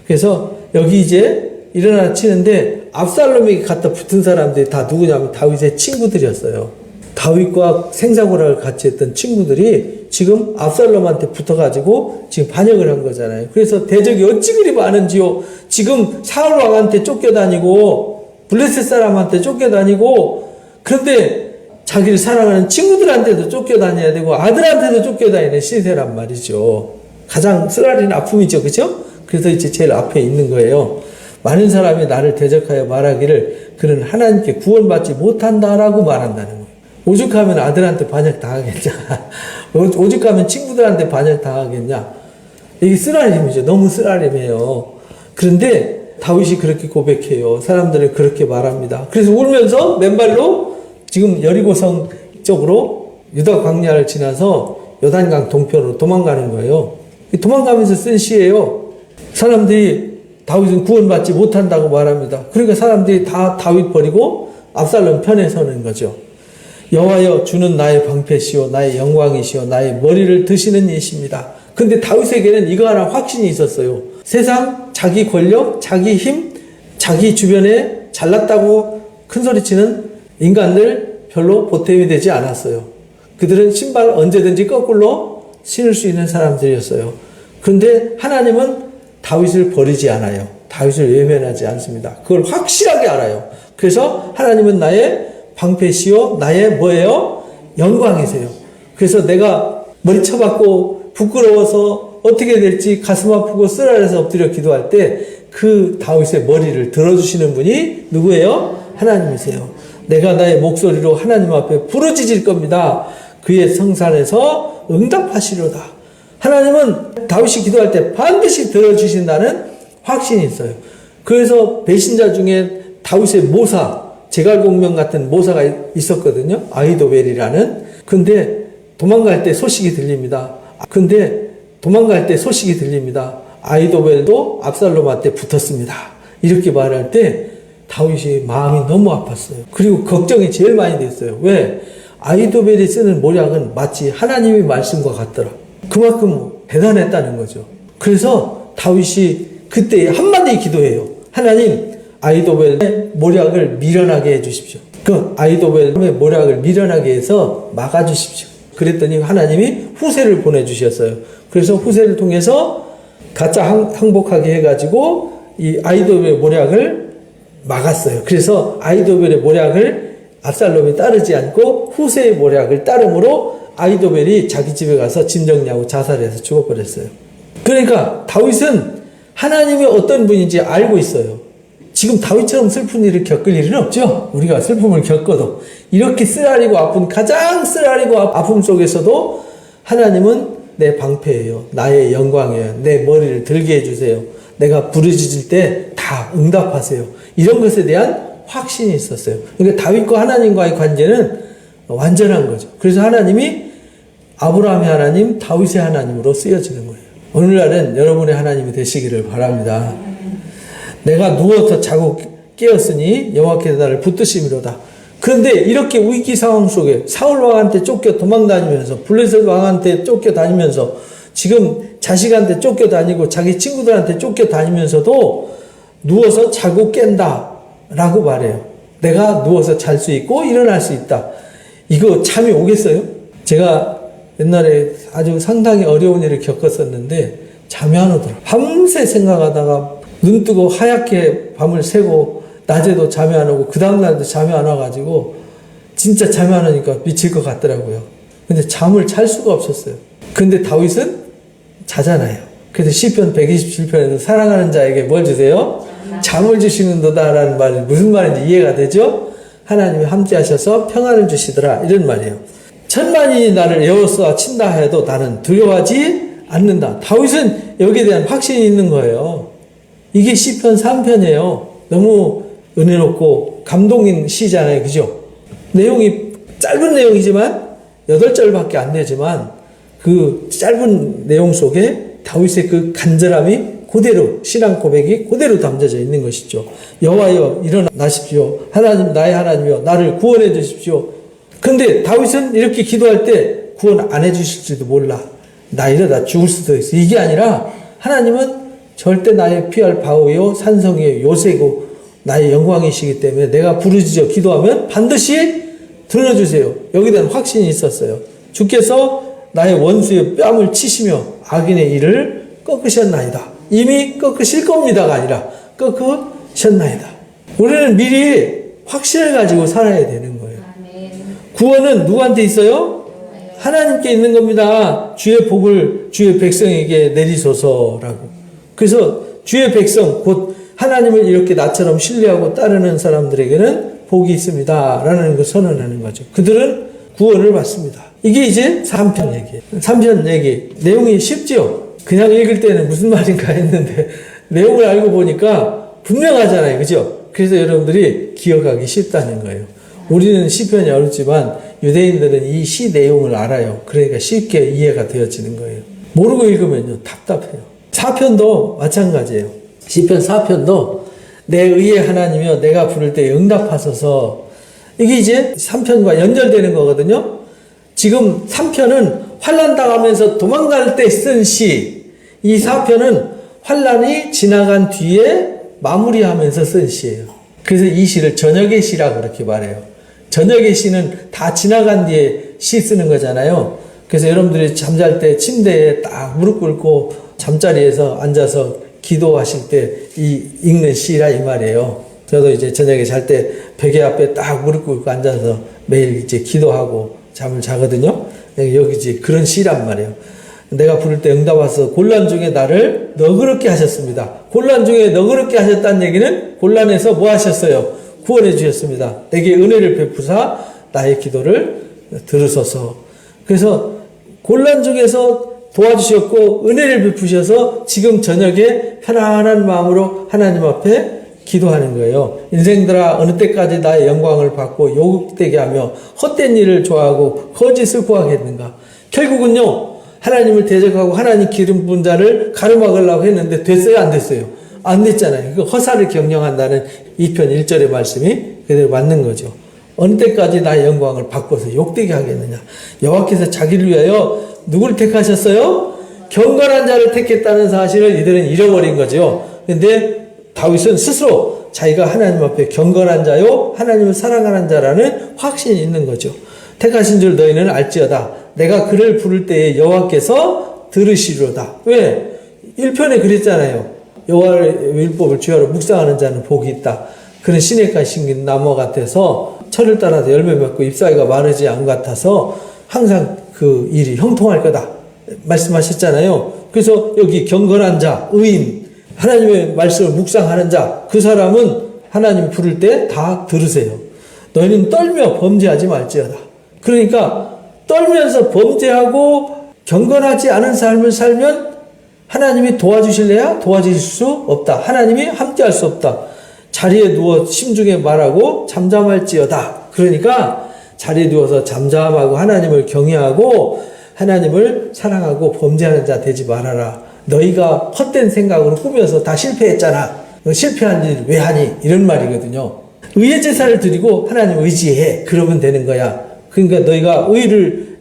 그래서 여기 이제 일어나 치는데 압살롬에게 갖다 붙은 사람들이 다 누구냐면 다윗의 친구들이었어요. 다윗과 생사고락을 같이 했던 친구들이 지금 압살롬한테 붙어가지고 지금 반역을 한 거잖아요. 그래서 대적이 어찌 그리 많은지요. 지금 사울 왕한테 쫓겨다니고 블레셋 사람한테 쫓겨다니고 그런데 자기를 사랑하는 친구들한테도 쫓겨다녀야 되고 아들한테도 쫓겨다니는 시세란 말이죠. 가장 쓰라린 아픔이죠. 그죠? 그래서 이제 제일 앞에 있는 거예요. 많은 사람이 나를 대적하여 말하기를 그는 하나님께 구원받지 못한다라고 말한다는 거예요. 오죽하면 아들한테 반역당하겠냐. 오죽하면 친구들한테 반역당하겠냐. 이게 쓰라림이죠. 너무 쓰라림이에요. 그런데 다윗이 그렇게 고백해요. 사람들은 그렇게 말합니다. 그래서 울면서 맨발로 지금 여리고성 쪽으로 유다 광야를 지나서 요단강 동편으로 도망가는 거예요. 도망가면서 쓴 시예요. 사람들이 다윗은 구원받지 못한다고 말합니다. 그러니까 사람들이 다 다윗 버리고 압살롬 편에 서는 거죠. 여호와여 주는 나의 방패시오 나의 영광이시오 나의 머리를 드시는 이십니다. 근데 다윗에게는 이거 하나 확신이 있었어요. 세상, 자기 권력, 자기 힘, 자기 주변에 잘났다고 큰소리치는 인간들 별로 보탬이 되지 않았어요. 그들은 신발 언제든지 거꾸로 신을 수 있는 사람들이었어요. 그런데 하나님은 다윗을 버리지 않아요. 다윗을 외면하지 않습니다. 그걸 확실하게 알아요. 그래서 하나님은 나의 방패시요 나의 뭐예요? 영광이세요. 그래서 내가 머리 쳐박고 부끄러워서 어떻게 될지 가슴 아프고 쓰라려서 엎드려 기도할 때 그 다윗의 머리를 들어주시는 분이 누구예요? 하나님이세요. 내가 나의 목소리로 하나님 앞에 부르짖을 겁니다. 그의 성산에서 응답하시려다. 하나님은 다윗이 기도할 때 반드시 들어주신다는 확신이 있어요. 그래서 배신자 중에 다윗의 모사, 제갈공명 같은 모사가 있었거든요. 아히도벨이라는. 근데 도망갈 때 소식이 들립니다. 아히도벨도 압살롬한테 붙었습니다. 이렇게 말할 때 다윗이 마음이 너무 아팠어요. 그리고 걱정이 제일 많이 됐어요. 왜? 아히도벨이 쓰는 모략은 마치 하나님의 말씀과 같더라. 그만큼 대단했다는 거죠. 그래서 다윗이 그때 한마디 기도해요. 하나님, 아히도벨의 모략을 미련하게 해주십시오. 그 아히도벨의 모략을 미련하게 해서 막아주십시오. 그랬더니 하나님이 후세를 보내주셨어요. 그래서 후세를 통해서 가짜 항복하게 해가지고 이 아히도벨의 모략을 막았어요. 그래서 아히도벨의 모략을 압살롬이 따르지 않고 후세의 모략을 따름으로 아히도벨이 자기 집에 가서 짐 정리하고 자살해서 죽어버렸어요. 그러니까 다윗은 하나님이 어떤 분인지 알고 있어요. 지금 다윗처럼 슬픈 일을 겪을 일은 없죠. 우리가 슬픔을 겪어도 이렇게 쓰라리고 아픈 가장 쓰라리고 아픔 속에서도 하나님은 내 방패예요. 나의 영광이에요. 내 머리를 들게 해주세요. 내가 부르짖을 때 다 응답하세요. 이런 것에 대한 확신이 있었어요. 그러니까 다윗과 하나님과의 관계는 완전한 거죠. 그래서 하나님이 아브라함의 하나님, 다윗의 하나님으로 쓰여지는 거예요. 오늘날은 여러분의 하나님이 되시기를 바랍니다. 내가 누워서 자고 깨었으니 여호와께서 나를 붙드심이로다. 그런데 이렇게 위기 상황 속에 사울 왕한테 쫓겨 도망다니면서 블레셋 왕한테 쫓겨다니면서 지금 자식한테 쫓겨다니고 자기 친구들한테 쫓겨다니면서도 누워서 자고 깬다 라고 말해요. 내가 누워서 잘 수 있고 일어날 수 있다. 이거 잠이 오겠어요? 제가 옛날에 아주 상당히 어려운 일을 겪었었는데 잠이 안 오더라. 밤새 생각하다가 눈 뜨고 하얗게 밤을 새고 낮에도 잠이 안 오고 그 다음날도 잠이 안 와가지고 진짜 잠이 안 오니까 미칠 것 같더라고요. 근데 잠을 잘 수가 없었어요. 근데 다윗은 자잖아요. 그래서 시편 127편에서 사랑하는 자에게 뭘 주세요? 잠을 주시는도다라는 말이 무슨 말인지 이해가 되죠? 하나님이 함께 하셔서 평안을 주시더라 이런 말이에요. 천만이 나를 에워싸 친다 해도 나는 두려워하지 않는다. 다윗은 여기에 대한 확신이 있는 거예요. 이게 시편 3편이에요. 너무 은혜롭고 감동인 시잖아요. 그죠? 내용이 짧은 내용이지만 8절밖에 안 되지만 그 짧은 내용 속에 다윗의 그 간절함이 그대로 신앙 고백이 그대로 담겨져 있는 것이죠. 여호와여 일어나십시오. 하나님 나의 하나님이여 나를 구원해 주십시오. 그런데 다윗은 이렇게 기도할 때 구원 안 해 주실지도 몰라. 나 이러다 죽을 수도 있어. 이게 아니라 하나님은 절대 나의 피할 바위요 산성이요 요새고 나의 영광이시기 때문에 내가 부르짖어 기도하면 반드시 들어주세요. 여기에 대한 확신이 있었어요. 주께서 나의 원수의 뺨을 치시며 악인의 일을 꺾으셨나이다. 이미 꺾으실 겁니다가 아니라 꺾으셨나이다. 우리는 미리 확신을 가지고 살아야 되는 거예요. 구원은 누구한테 있어요? 하나님께 있는 겁니다. 주의 복을 주의 백성에게 내리소서라고. 그래서 주의 백성 곧 하나님을 이렇게 나처럼 신뢰하고 따르는 사람들에게는 복이 있습니다 라는 걸 선언하는 거죠. 그들은 구원을 받습니다. 이게 이제 3편 얘기예요. 3편 얘기 내용이 쉽죠? 그냥 읽을 때는 무슨 말인가 했는데 내용을 알고 보니까 분명하잖아요. 그죠? 그래서 여러분들이 기억하기 쉽다는 거예요. 우리는 시편이 어렵지만 유대인들은 이 시 내용을 알아요. 그러니까 쉽게 이해가 되어지는 거예요. 모르고 읽으면요 답답해요. 4편도 마찬가지예요. 시편 4편도 내 의의 하나님이여 내가 부를 때 응답하소서. 이게 이제 3편과 연결되는 거거든요. 지금 3편은 환난 당하면서 도망갈 때 쓴 시, 이 4편은 환난이 지나간 뒤에 마무리하면서 쓴 시예요. 그래서 이 시를 저녁의 시라고 그렇게 말해요. 저녁의 시는 다 지나간 뒤에 시 쓰는 거잖아요. 그래서 여러분들이 잠잘 때 침대에 딱 무릎 꿇고 잠자리에서 앉아서 기도하실 때 이 읽는 시라 이 말이에요. 저도 이제 저녁에 잘 때 베개 앞에 딱 무릎 꿇고 앉아서 매일 이제 기도하고 잠을 자거든요. 여기 이제 그런 시란 말이에요. 내가 부를 때 응답하셔서 곤란 중에 나를 너그럽게 하셨습니다. 곤란 중에 너그럽게 하셨다는 얘기는 곤란해서 뭐 하셨어요? 구원해 주셨습니다. 내게 은혜를 베푸사 나의 기도를 들으소서. 그래서 곤란 중에서 도와주셨고 은혜를 베푸셔서 지금 저녁에 편안한 마음으로 하나님 앞에 기도하는 거예요. 인생들아 어느 때까지 나의 영광을 받고 요극되게 하며 헛된 일을 좋아하고 거짓을 구하겠는가. 결국은요 하나님을 대적하고 하나님 기름 부은 자를 가로막으려고 했는데 됐어요 안 됐어요? 안 됐잖아요. 그 허사를 경영한다는 2편 1절의 말씀이 그대로 맞는 거죠. 어느 때까지 나의 영광을 바꿔서 욕되게 하겠느냐. 여호와께서 자기를 위하여 누구를 택하셨어요? 경건한 자를 택했다는 사실을 이들은 잃어버린 거죠. 근데 다윗은 스스로 자기가 하나님 앞에 경건한 자요 하나님을 사랑하는 자라는 확신이 있는 거죠. 택하신 줄 너희는 알지어다. 내가 그를 부를 때에 여호와께서 들으시리로다. 왜? 1편에 그랬잖아요. 여호와의 율법을 주야로 묵상하는 자는 복이 있다. 그는 시냇가에 심긴 나무 같아서 철을 따라서 열매 맺고 잎사귀가 마르지 않은 것 같아서 항상 그 일이 형통할 거다 말씀하셨잖아요. 그래서 여기 경건한 자, 의인, 하나님의 말씀을 묵상하는 자, 그 사람은 하나님이 부를 때 다 들으세요. 너희는 떨며 범죄하지 말지어다. 그러니까 떨면서 범죄하고 경건하지 않은 삶을 살면 하나님이 도와주실래야? 도와주실 수 없다. 하나님이 함께할 수 없다. 자리에 누워 심중에 말하고 잠잠할지어다. 그러니까 자리에 누워서 잠잠하고 하나님을 경외하고 하나님을 사랑하고 범죄하는 자 되지 말아라. 너희가 헛된 생각으로 꾸며서 다 실패했잖아. 실패한 일 왜 하니? 이런 말이거든요. 의의 제사를 드리고 하나님 의지해. 그러면 되는 거야. 그러니까 너희가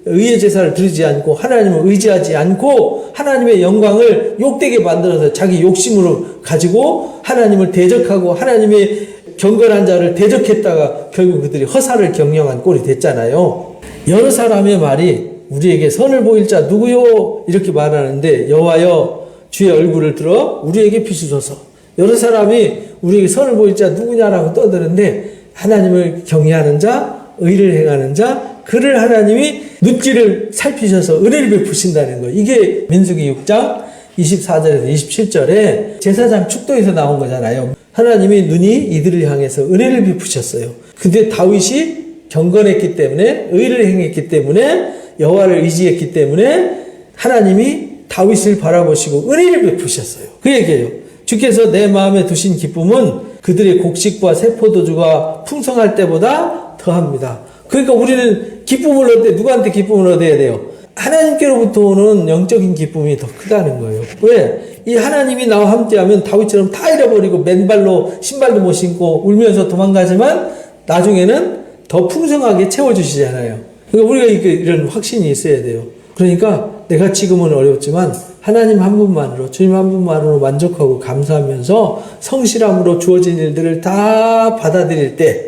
의의 제사를 드리지 않고 하나님을 의지하지 않고 하나님의 영광을 욕되게 만들어서 자기 욕심으로 가지고 하나님을 대적하고 하나님의 경건한 자를 대적했다가 결국 그들이 허사를 경영한 꼴이 됐잖아요. 여러 사람의 말이 우리에게 선을 보일 자 누구요? 이렇게 말하는데 여호와여 주의 얼굴을 들어 우리에게 비추소서. 여러 사람이 우리에게 선을 보일 자 누구냐라고 떠드는데 하나님을 경외하는 자, 의를 행하는 자, 그를 하나님이 눈길을 살피셔서 은혜를 베푸신다는 거예요. 이게 민수기 6장 24절에서 27절에 제사장 축도에서 나온 거잖아요. 하나님이 눈이 이들을 향해서 은혜를 베푸셨어요. 근데 다윗이 경건했기 때문에 의를 행했기 때문에 여호와를 의지했기 때문에 하나님이 다윗을 바라보시고 은혜를 베푸셨어요. 그 얘기예요. 주께서 내 마음에 두신 기쁨은 그들의 곡식과 새 포도주가 풍성할 때보다 더합니다. 그러니까 우리는 기쁨을 얻을 때 누구한테 기쁨을 얻어야 돼요? 하나님께로부터 오는 영적인 기쁨이 더 크다는 거예요. 왜? 이 하나님이 나와 함께하면 다윗처럼 다 잃어버리고 맨발로 신발도 못 신고 울면서 도망가지만 나중에는 더 풍성하게 채워주시잖아요. 그러니까 우리가 이런 확신이 있어야 돼요. 그러니까 내가 지금은 어렵지만 하나님 한 분만으로, 주님 한 분만으로 만족하고 감사하면서 성실함으로 주어진 일들을 다 받아들일 때,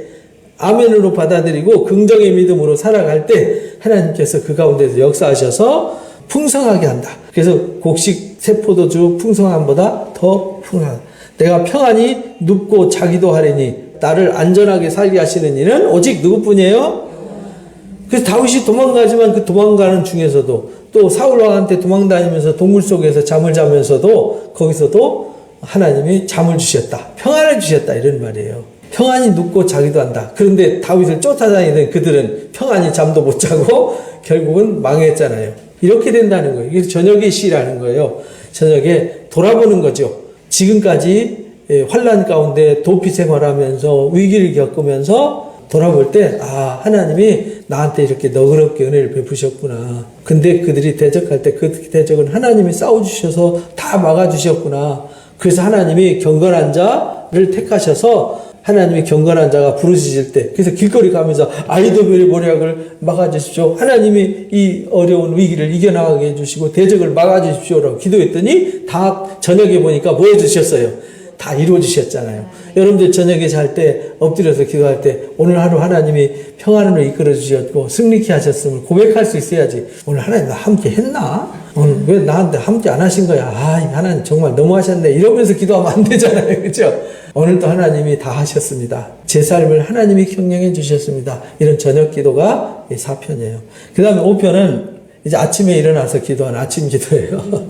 아멘으로 받아들이고 긍정의 믿음으로 살아갈 때 하나님께서 그 가운데서 역사하셔서 풍성하게 한다. 그래서 곡식 세포도주 풍성함보다 더 풍성하다. 내가 평안히 눕고 자기도 하리니 나를 안전하게 살게 하시는 이는 오직 누구뿐이에요? 그래서 다윗이 도망가지만 그 도망가는 중에서도 또 사울왕한테 도망다니면서 동굴 속에서 잠을 자면서도 거기서도 하나님이 잠을 주셨다. 평안을 주셨다. 이런 말이에요. 평안히 눕고 자기도 한다. 그런데 다윗을 쫓아다니던 그들은 평안히 잠도 못 자고 결국은 망했잖아요. 이렇게 된다는 거예요. 이게 저녁의 시라는 거예요. 저녁에 돌아보는 거죠. 지금까지 환난 가운데 도피 생활하면서 위기를 겪으면서 돌아볼 때, 아, 하나님이 나한테 이렇게 너그럽게 은혜를 베푸셨구나. 근데 그들이 대적할 때 그 대적은 하나님이 싸워주셔서 다 막아주셨구나. 그래서 하나님이 경건한 자를 택하셔서 하나님이 경건한 자가 부르짖을 때, 그래서 길거리 가면서 아이도벨의 모략을 막아주십시오. 하나님이 이 어려운 위기를 이겨나가게 해주시고 대적을 막아주십시오라고 기도했더니 다 저녁에 보니까 뭐 해주셨어요? 다 이루어지셨잖아요. 여러분들 저녁에 잘 때 엎드려서 기도할 때 오늘 하루 하나님이 평안으로 이끌어 주셨고 승리케 하셨음을 고백할 수 있어야지. 오늘 하나님 나 함께 했나? 오늘 왜 나한테 함께 안 하신 거야? 아, 하나님 정말 너무하셨네. 이러면서 기도하면 안 되잖아요. 그렇죠? 오늘도 하나님이 다 하셨습니다. 제 삶을 하나님이 경영해 주셨습니다. 이런 저녁 기도가 4편이에요. 그 다음에 5편은 이제 아침에 일어나서 기도하는 아침 기도예요.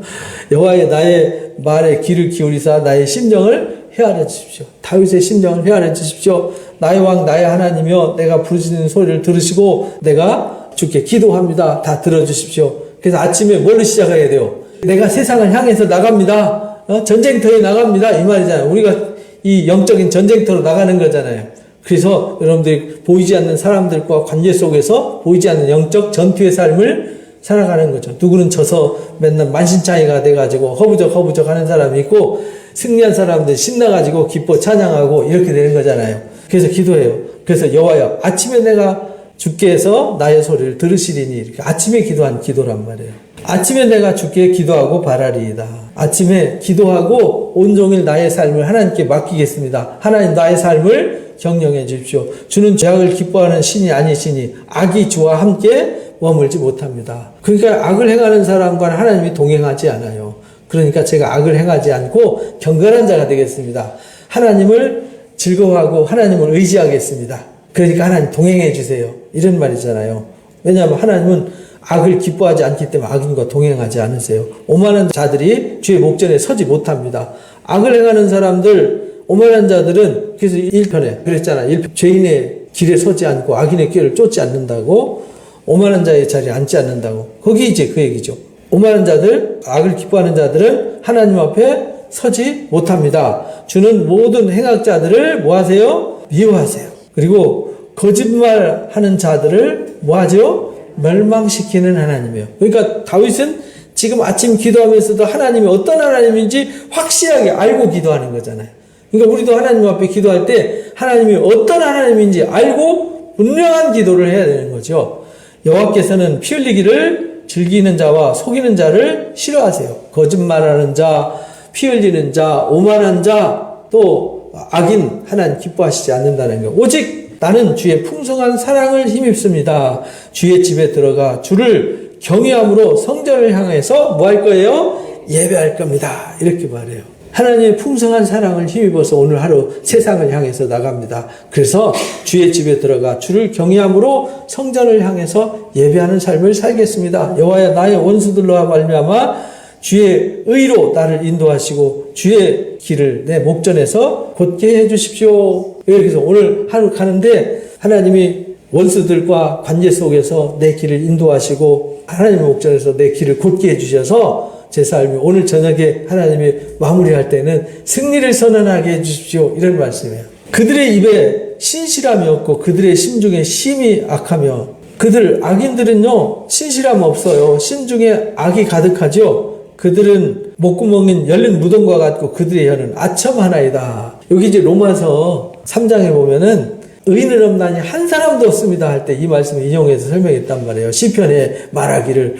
여호와의 나의 말에 귀를 기울이사 나의 심정을 헤아려 주십시오. 다윗의 심정을 헤아려 주십시오. 나의 왕 나의 하나님이여 내가 부르짖는 소리를 들으시고 내가 주께 기도합니다. 다 들어주십시오. 그래서 아침에 뭘로 시작해야 돼요? 내가 세상을 향해서 나갑니다. 전쟁터에 나갑니다. 이 말이잖아요. 우리가 이 영적인 전쟁터로 나가는 거잖아요. 그래서 여러분들이 보이지 않는 사람들과 관계 속에서 보이지 않는 영적 전투의 삶을 살아가는 거죠. 누구는 져서 맨날 만신창이가 돼가지고 허부적 하는 사람이 있고, 승리한 사람들 신나가지고 기뻐 찬양하고 이렇게 되는 거잖아요. 그래서 기도해요. 그래서 여호와여, 아침에 내가 주께서 나의 소리를 들으시리니, 이렇게 아침에 기도한 기도란 말이에요. 아침에 내가 주께 기도하고 바라리이다. 아침에 기도하고 온종일 나의 삶을 하나님께 맡기겠습니다. 하나님, 나의 삶을 경영해 주십시오. 주는 죄악을 기뻐하는 신이 아니시니 악이 주와 함께 머물지 못합니다. 그러니까 악을 행하는 사람과는 하나님이 동행하지 않아요. 그러니까 제가 악을 행하지 않고 경건한 자가 되겠습니다. 하나님을 즐거워하고 하나님을 의지하겠습니다. 그러니까 하나님 동행해 주세요. 이런 말이잖아요. 왜냐하면 하나님은 악을 기뻐하지 않기 때문에 악인과 동행하지 않으세요. 오만한 자들이 주의 목전에 서지 못합니다. 악을 행하는 사람들, 오만한 자들은, 그래서 1편에 그랬잖아요. 죄인의 길에 서지 않고 악인의 길을 쫓지 않는다고, 오만한 자의 자리에 앉지 않는다고. 거기 이제 그 얘기죠. 오만한 자들, 악을 기뻐하는 자들은 하나님 앞에 서지 못합니다. 주는 모든 행악자들을 뭐하세요? 미워하세요. 그리고 거짓말하는 자들을 뭐하죠? 멸망시키는 하나님이에요. 그러니까 다윗은 지금 아침 기도하면서도 하나님이 어떤 하나님인지 확실하게 알고 기도하는 거잖아요. 그러니까 우리도 하나님 앞에 기도할 때 하나님이 어떤 하나님인지 알고 분명한 기도를 해야 되는 거죠. 여호와께서는 피 흘리기를 즐기는 자와 속이는 자를 싫어하세요. 거짓말하는 자, 피 흘리는 자, 오만한 자, 또 악인 하나님 기뻐하시지 않는다는 거. 오직 나는 주의 풍성한 사랑을 힘입습니다. 주의 집에 들어가 주를 경외함으로 성전을 향해서 뭐 할 거예요? 예배할 겁니다. 이렇게 말해요. 하나님의 풍성한 사랑을 힘입어서 오늘 하루 세상을 향해서 나갑니다. 그래서 주의 집에 들어가 주를 경외함으로 성전을 향해서 예배하는 삶을 살겠습니다. 여호와여, 나의 원수들로 말미암아 주의 의로 나를 인도하시고 주의 길을 내 목전에서 곧게 해주십시오. 그래서 오늘 하루 가는데 하나님이 원수들과 관계 속에서 내 길을 인도하시고 하나님의 목전에서 내 길을 곧게 해주셔서 제 삶이 오늘 저녁에 하나님이 마무리할 때는 승리를 선언하게 해주십시오. 이런 말씀이에요. 그들의 입에 신실함이 없고 그들의 심중에 심이 악하며, 그들 악인들은요 신실함 없어요. 심중에 악이 가득하죠. 그들은 목구멍인 열린 무덤과 같고 그들의 혀는 아첨 하나이다. 여기 이제 로마서 3장에 보면은 의인은 없나니 한 사람도 없습니다 할 때 이 말씀을 인용해서 설명했단 말이에요. 시편에 말하기를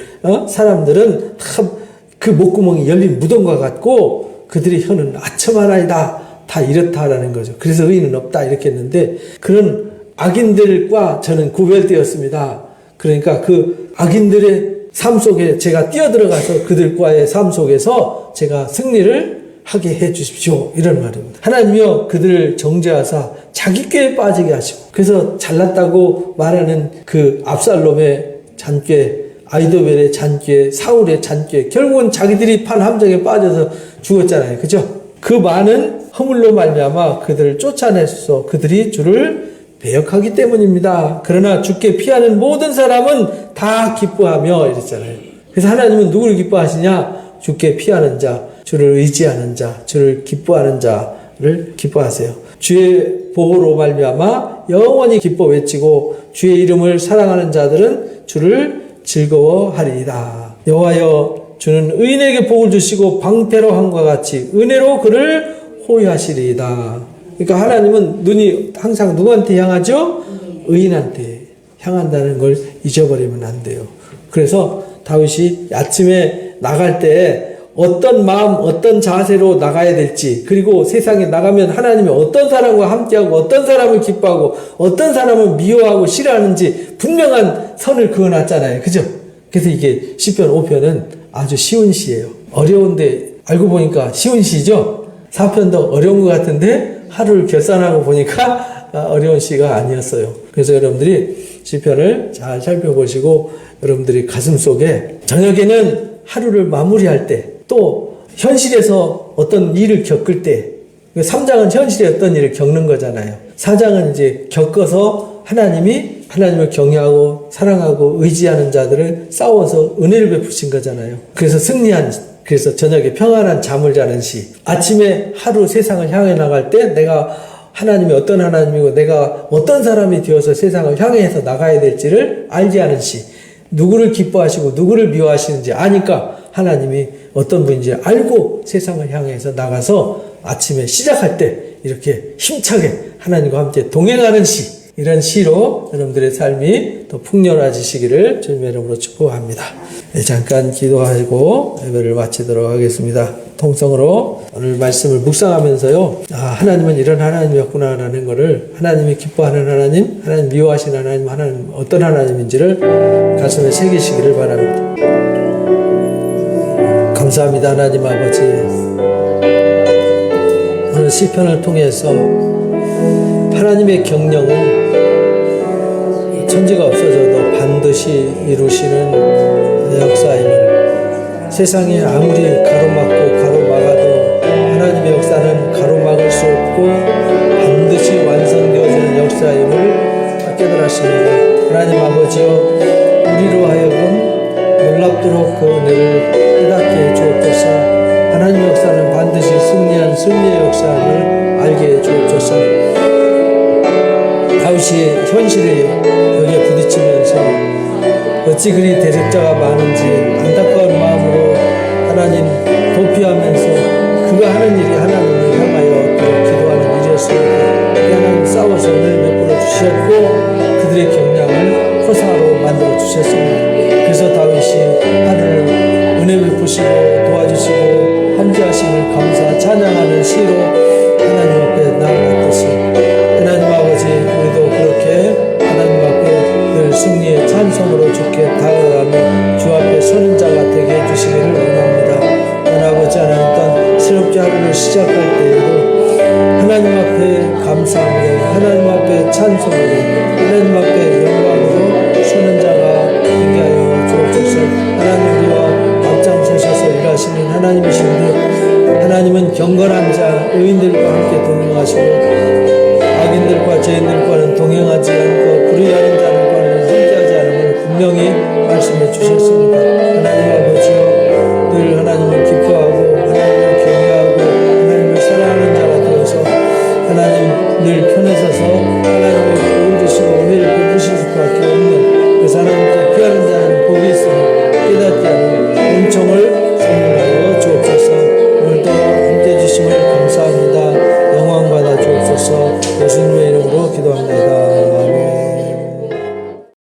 사람들은 다 그 목구멍이 열린 무덤과 같고 그들의 혀는 아첨 하나이다. 다 이렇다라는 거죠. 그래서 의인은 없다 이렇게 했는데 그런 악인들과 저는 구별되었습니다. 그러니까 그 악인들의 삶 속에 제가 뛰어들어가서 그들과의 삶 속에서 제가 승리를 하게 해 주십시오. 이런 말입니다. 하나님이여 그들을 정죄하사 자기 꾀에 빠지게 하시고, 그래서 잘났다고 말하는 그 압살롬의 잔꾀, 아히도벨의 잔꾀, 사울의 잔꾀, 결국은 자기들이 판 함정에 빠져서 죽었잖아요. 그죠? 그 많은 허물로 말미암아 그들을 쫓아내서 그들이 주를 배역하기 때문입니다. 그러나 주께 피하는 모든 사람은 다 기뻐하며 이랬잖아요. 그래서 하나님은 누구를 기뻐하시냐? 주께 피하는 자, 주를 의지하는 자, 주를 기뻐하는 자를 기뻐하세요. 주의 보호로 말미암아 영원히 기뻐 외치고 주의 이름을 사랑하는 자들은 주를 즐거워하리이다. 여호와여, 주는 의인에게 복을 주시고 방패로 함과 같이 은혜로 그를 호위하시리이다. 그러니까 하나님은 눈이 항상 누구한테 향하죠? 의인한테 향한다는 걸 잊어버리면 안 돼요. 그래서 다윗이 아침에 나갈 때 어떤 마음, 어떤 자세로 나가야 될지, 그리고 세상에 나가면 하나님이 어떤 사람과 함께하고 어떤 사람을 기뻐하고 어떤 사람을 미워하고 싫어하는지 분명한 선을 그어놨잖아요. 그죠? 그래서 이게 시편 5편은 아주 쉬운 시예요. 어려운데 알고 보니까 쉬운 시죠? 4편도 어려운 것 같은데 하루를 결산하고 보니까 어려운 시가 아니었어요. 그래서 여러분들이 시편을 잘 살펴보시고 여러분들이 가슴속에 저녁에는 하루를 마무리할 때, 또 현실에서 어떤 일을 겪을 때, 3장은 현실에 어떤 일을 겪는 거잖아요. 4장은 이제 겪어서 하나님을 경외하고 사랑하고 의지하는 자들을 싸워서 은혜를 베푸신 거잖아요. 그래서 그래서 저녁에 평안한 잠을 자는 시, 아침에 하루 세상을 향해 나갈 때 내가 하나님이 어떤 하나님이고 내가 어떤 사람이 되어서 세상을 향해서 나가야 될지를 알게 하는 시, 누구를 기뻐하시고 누구를 미워하시는지 아니까 하나님이 어떤 분인지 알고 세상을 향해서 나가서 아침에 시작할 때 이렇게 힘차게 하나님과 함께 동행하는 시, 이런 시로 여러분들의 삶이 더 풍요로워지시기를 주님의 이름으로 축복합니다. 네, 잠깐 기도하고 예배를 마치도록 하겠습니다. 통성으로 오늘 말씀을 묵상하면서요, 하나님은 이런 하나님이었구나라는 것을, 하나님이 기뻐하는 하나님, 하나님 미워하시는 하나님, 하나님 어떤 하나님인지를 가슴에 새기시기를 바랍니다. 감사합니다. 하나님 아버지, 오늘 시편을 통해서 하나님의 경영은 천지가 없어져도 반드시 이루시는 역사임을, 세상이 아무리 가로막아도 하나님의 역사는 가로막을 수 없고 반드시 완성되어지는 역사임을 깨달았습니다. 하나님 아버지여, 우리로 하여금 놀랍도록 그 은혜를 깨닫게 해 주옵소서. 하나님의 역사는 반드시 승리한 승리의 역사임을 알게 해 주옵소서. 다윗이 현실이 벽에 부딪히면서 어찌 그리 대적자가 많은지 안타까운 마음으로 하나님 도피하면서 그가 하는 일이 하나님을 향하여 기도하는 일이었습니다. 하나님 싸워서 은혜를 베풀어 주셨고 그들의 경량을 호사로 만들어 주셨습니다. 그래서 다윗이 하늘을 은혜 베푸시고 도와주시고 함께하심을 감사 찬양하는 시로 하나님 앞에 나아갔듯이, 하나님 아버지, 우리도 그렇게 하나님 앞에 늘 승리의 찬송으로 주께 다가가며 주 앞에 서는 자가 되게 해주시기를 원합니다. 하나님 아버지, 하나님 또한 새롭게 하루를 시작할 때에도 하나님 앞에 감사함으로, 하나님 앞에 찬송으로, 하나님 앞에 영광으로 서는 자가 되게 하여 주옵소서. 하나님, 우리와 앞장서셔서 일하시는 하나님이신데, 하나님은 경건한 자, 의인들과 함께 동행하시고 악인들과 죄인들과는 동행하지 않고 불의하는 자들과는 함께하지 않음을 분명히 말씀해 주셨습니다. 하나님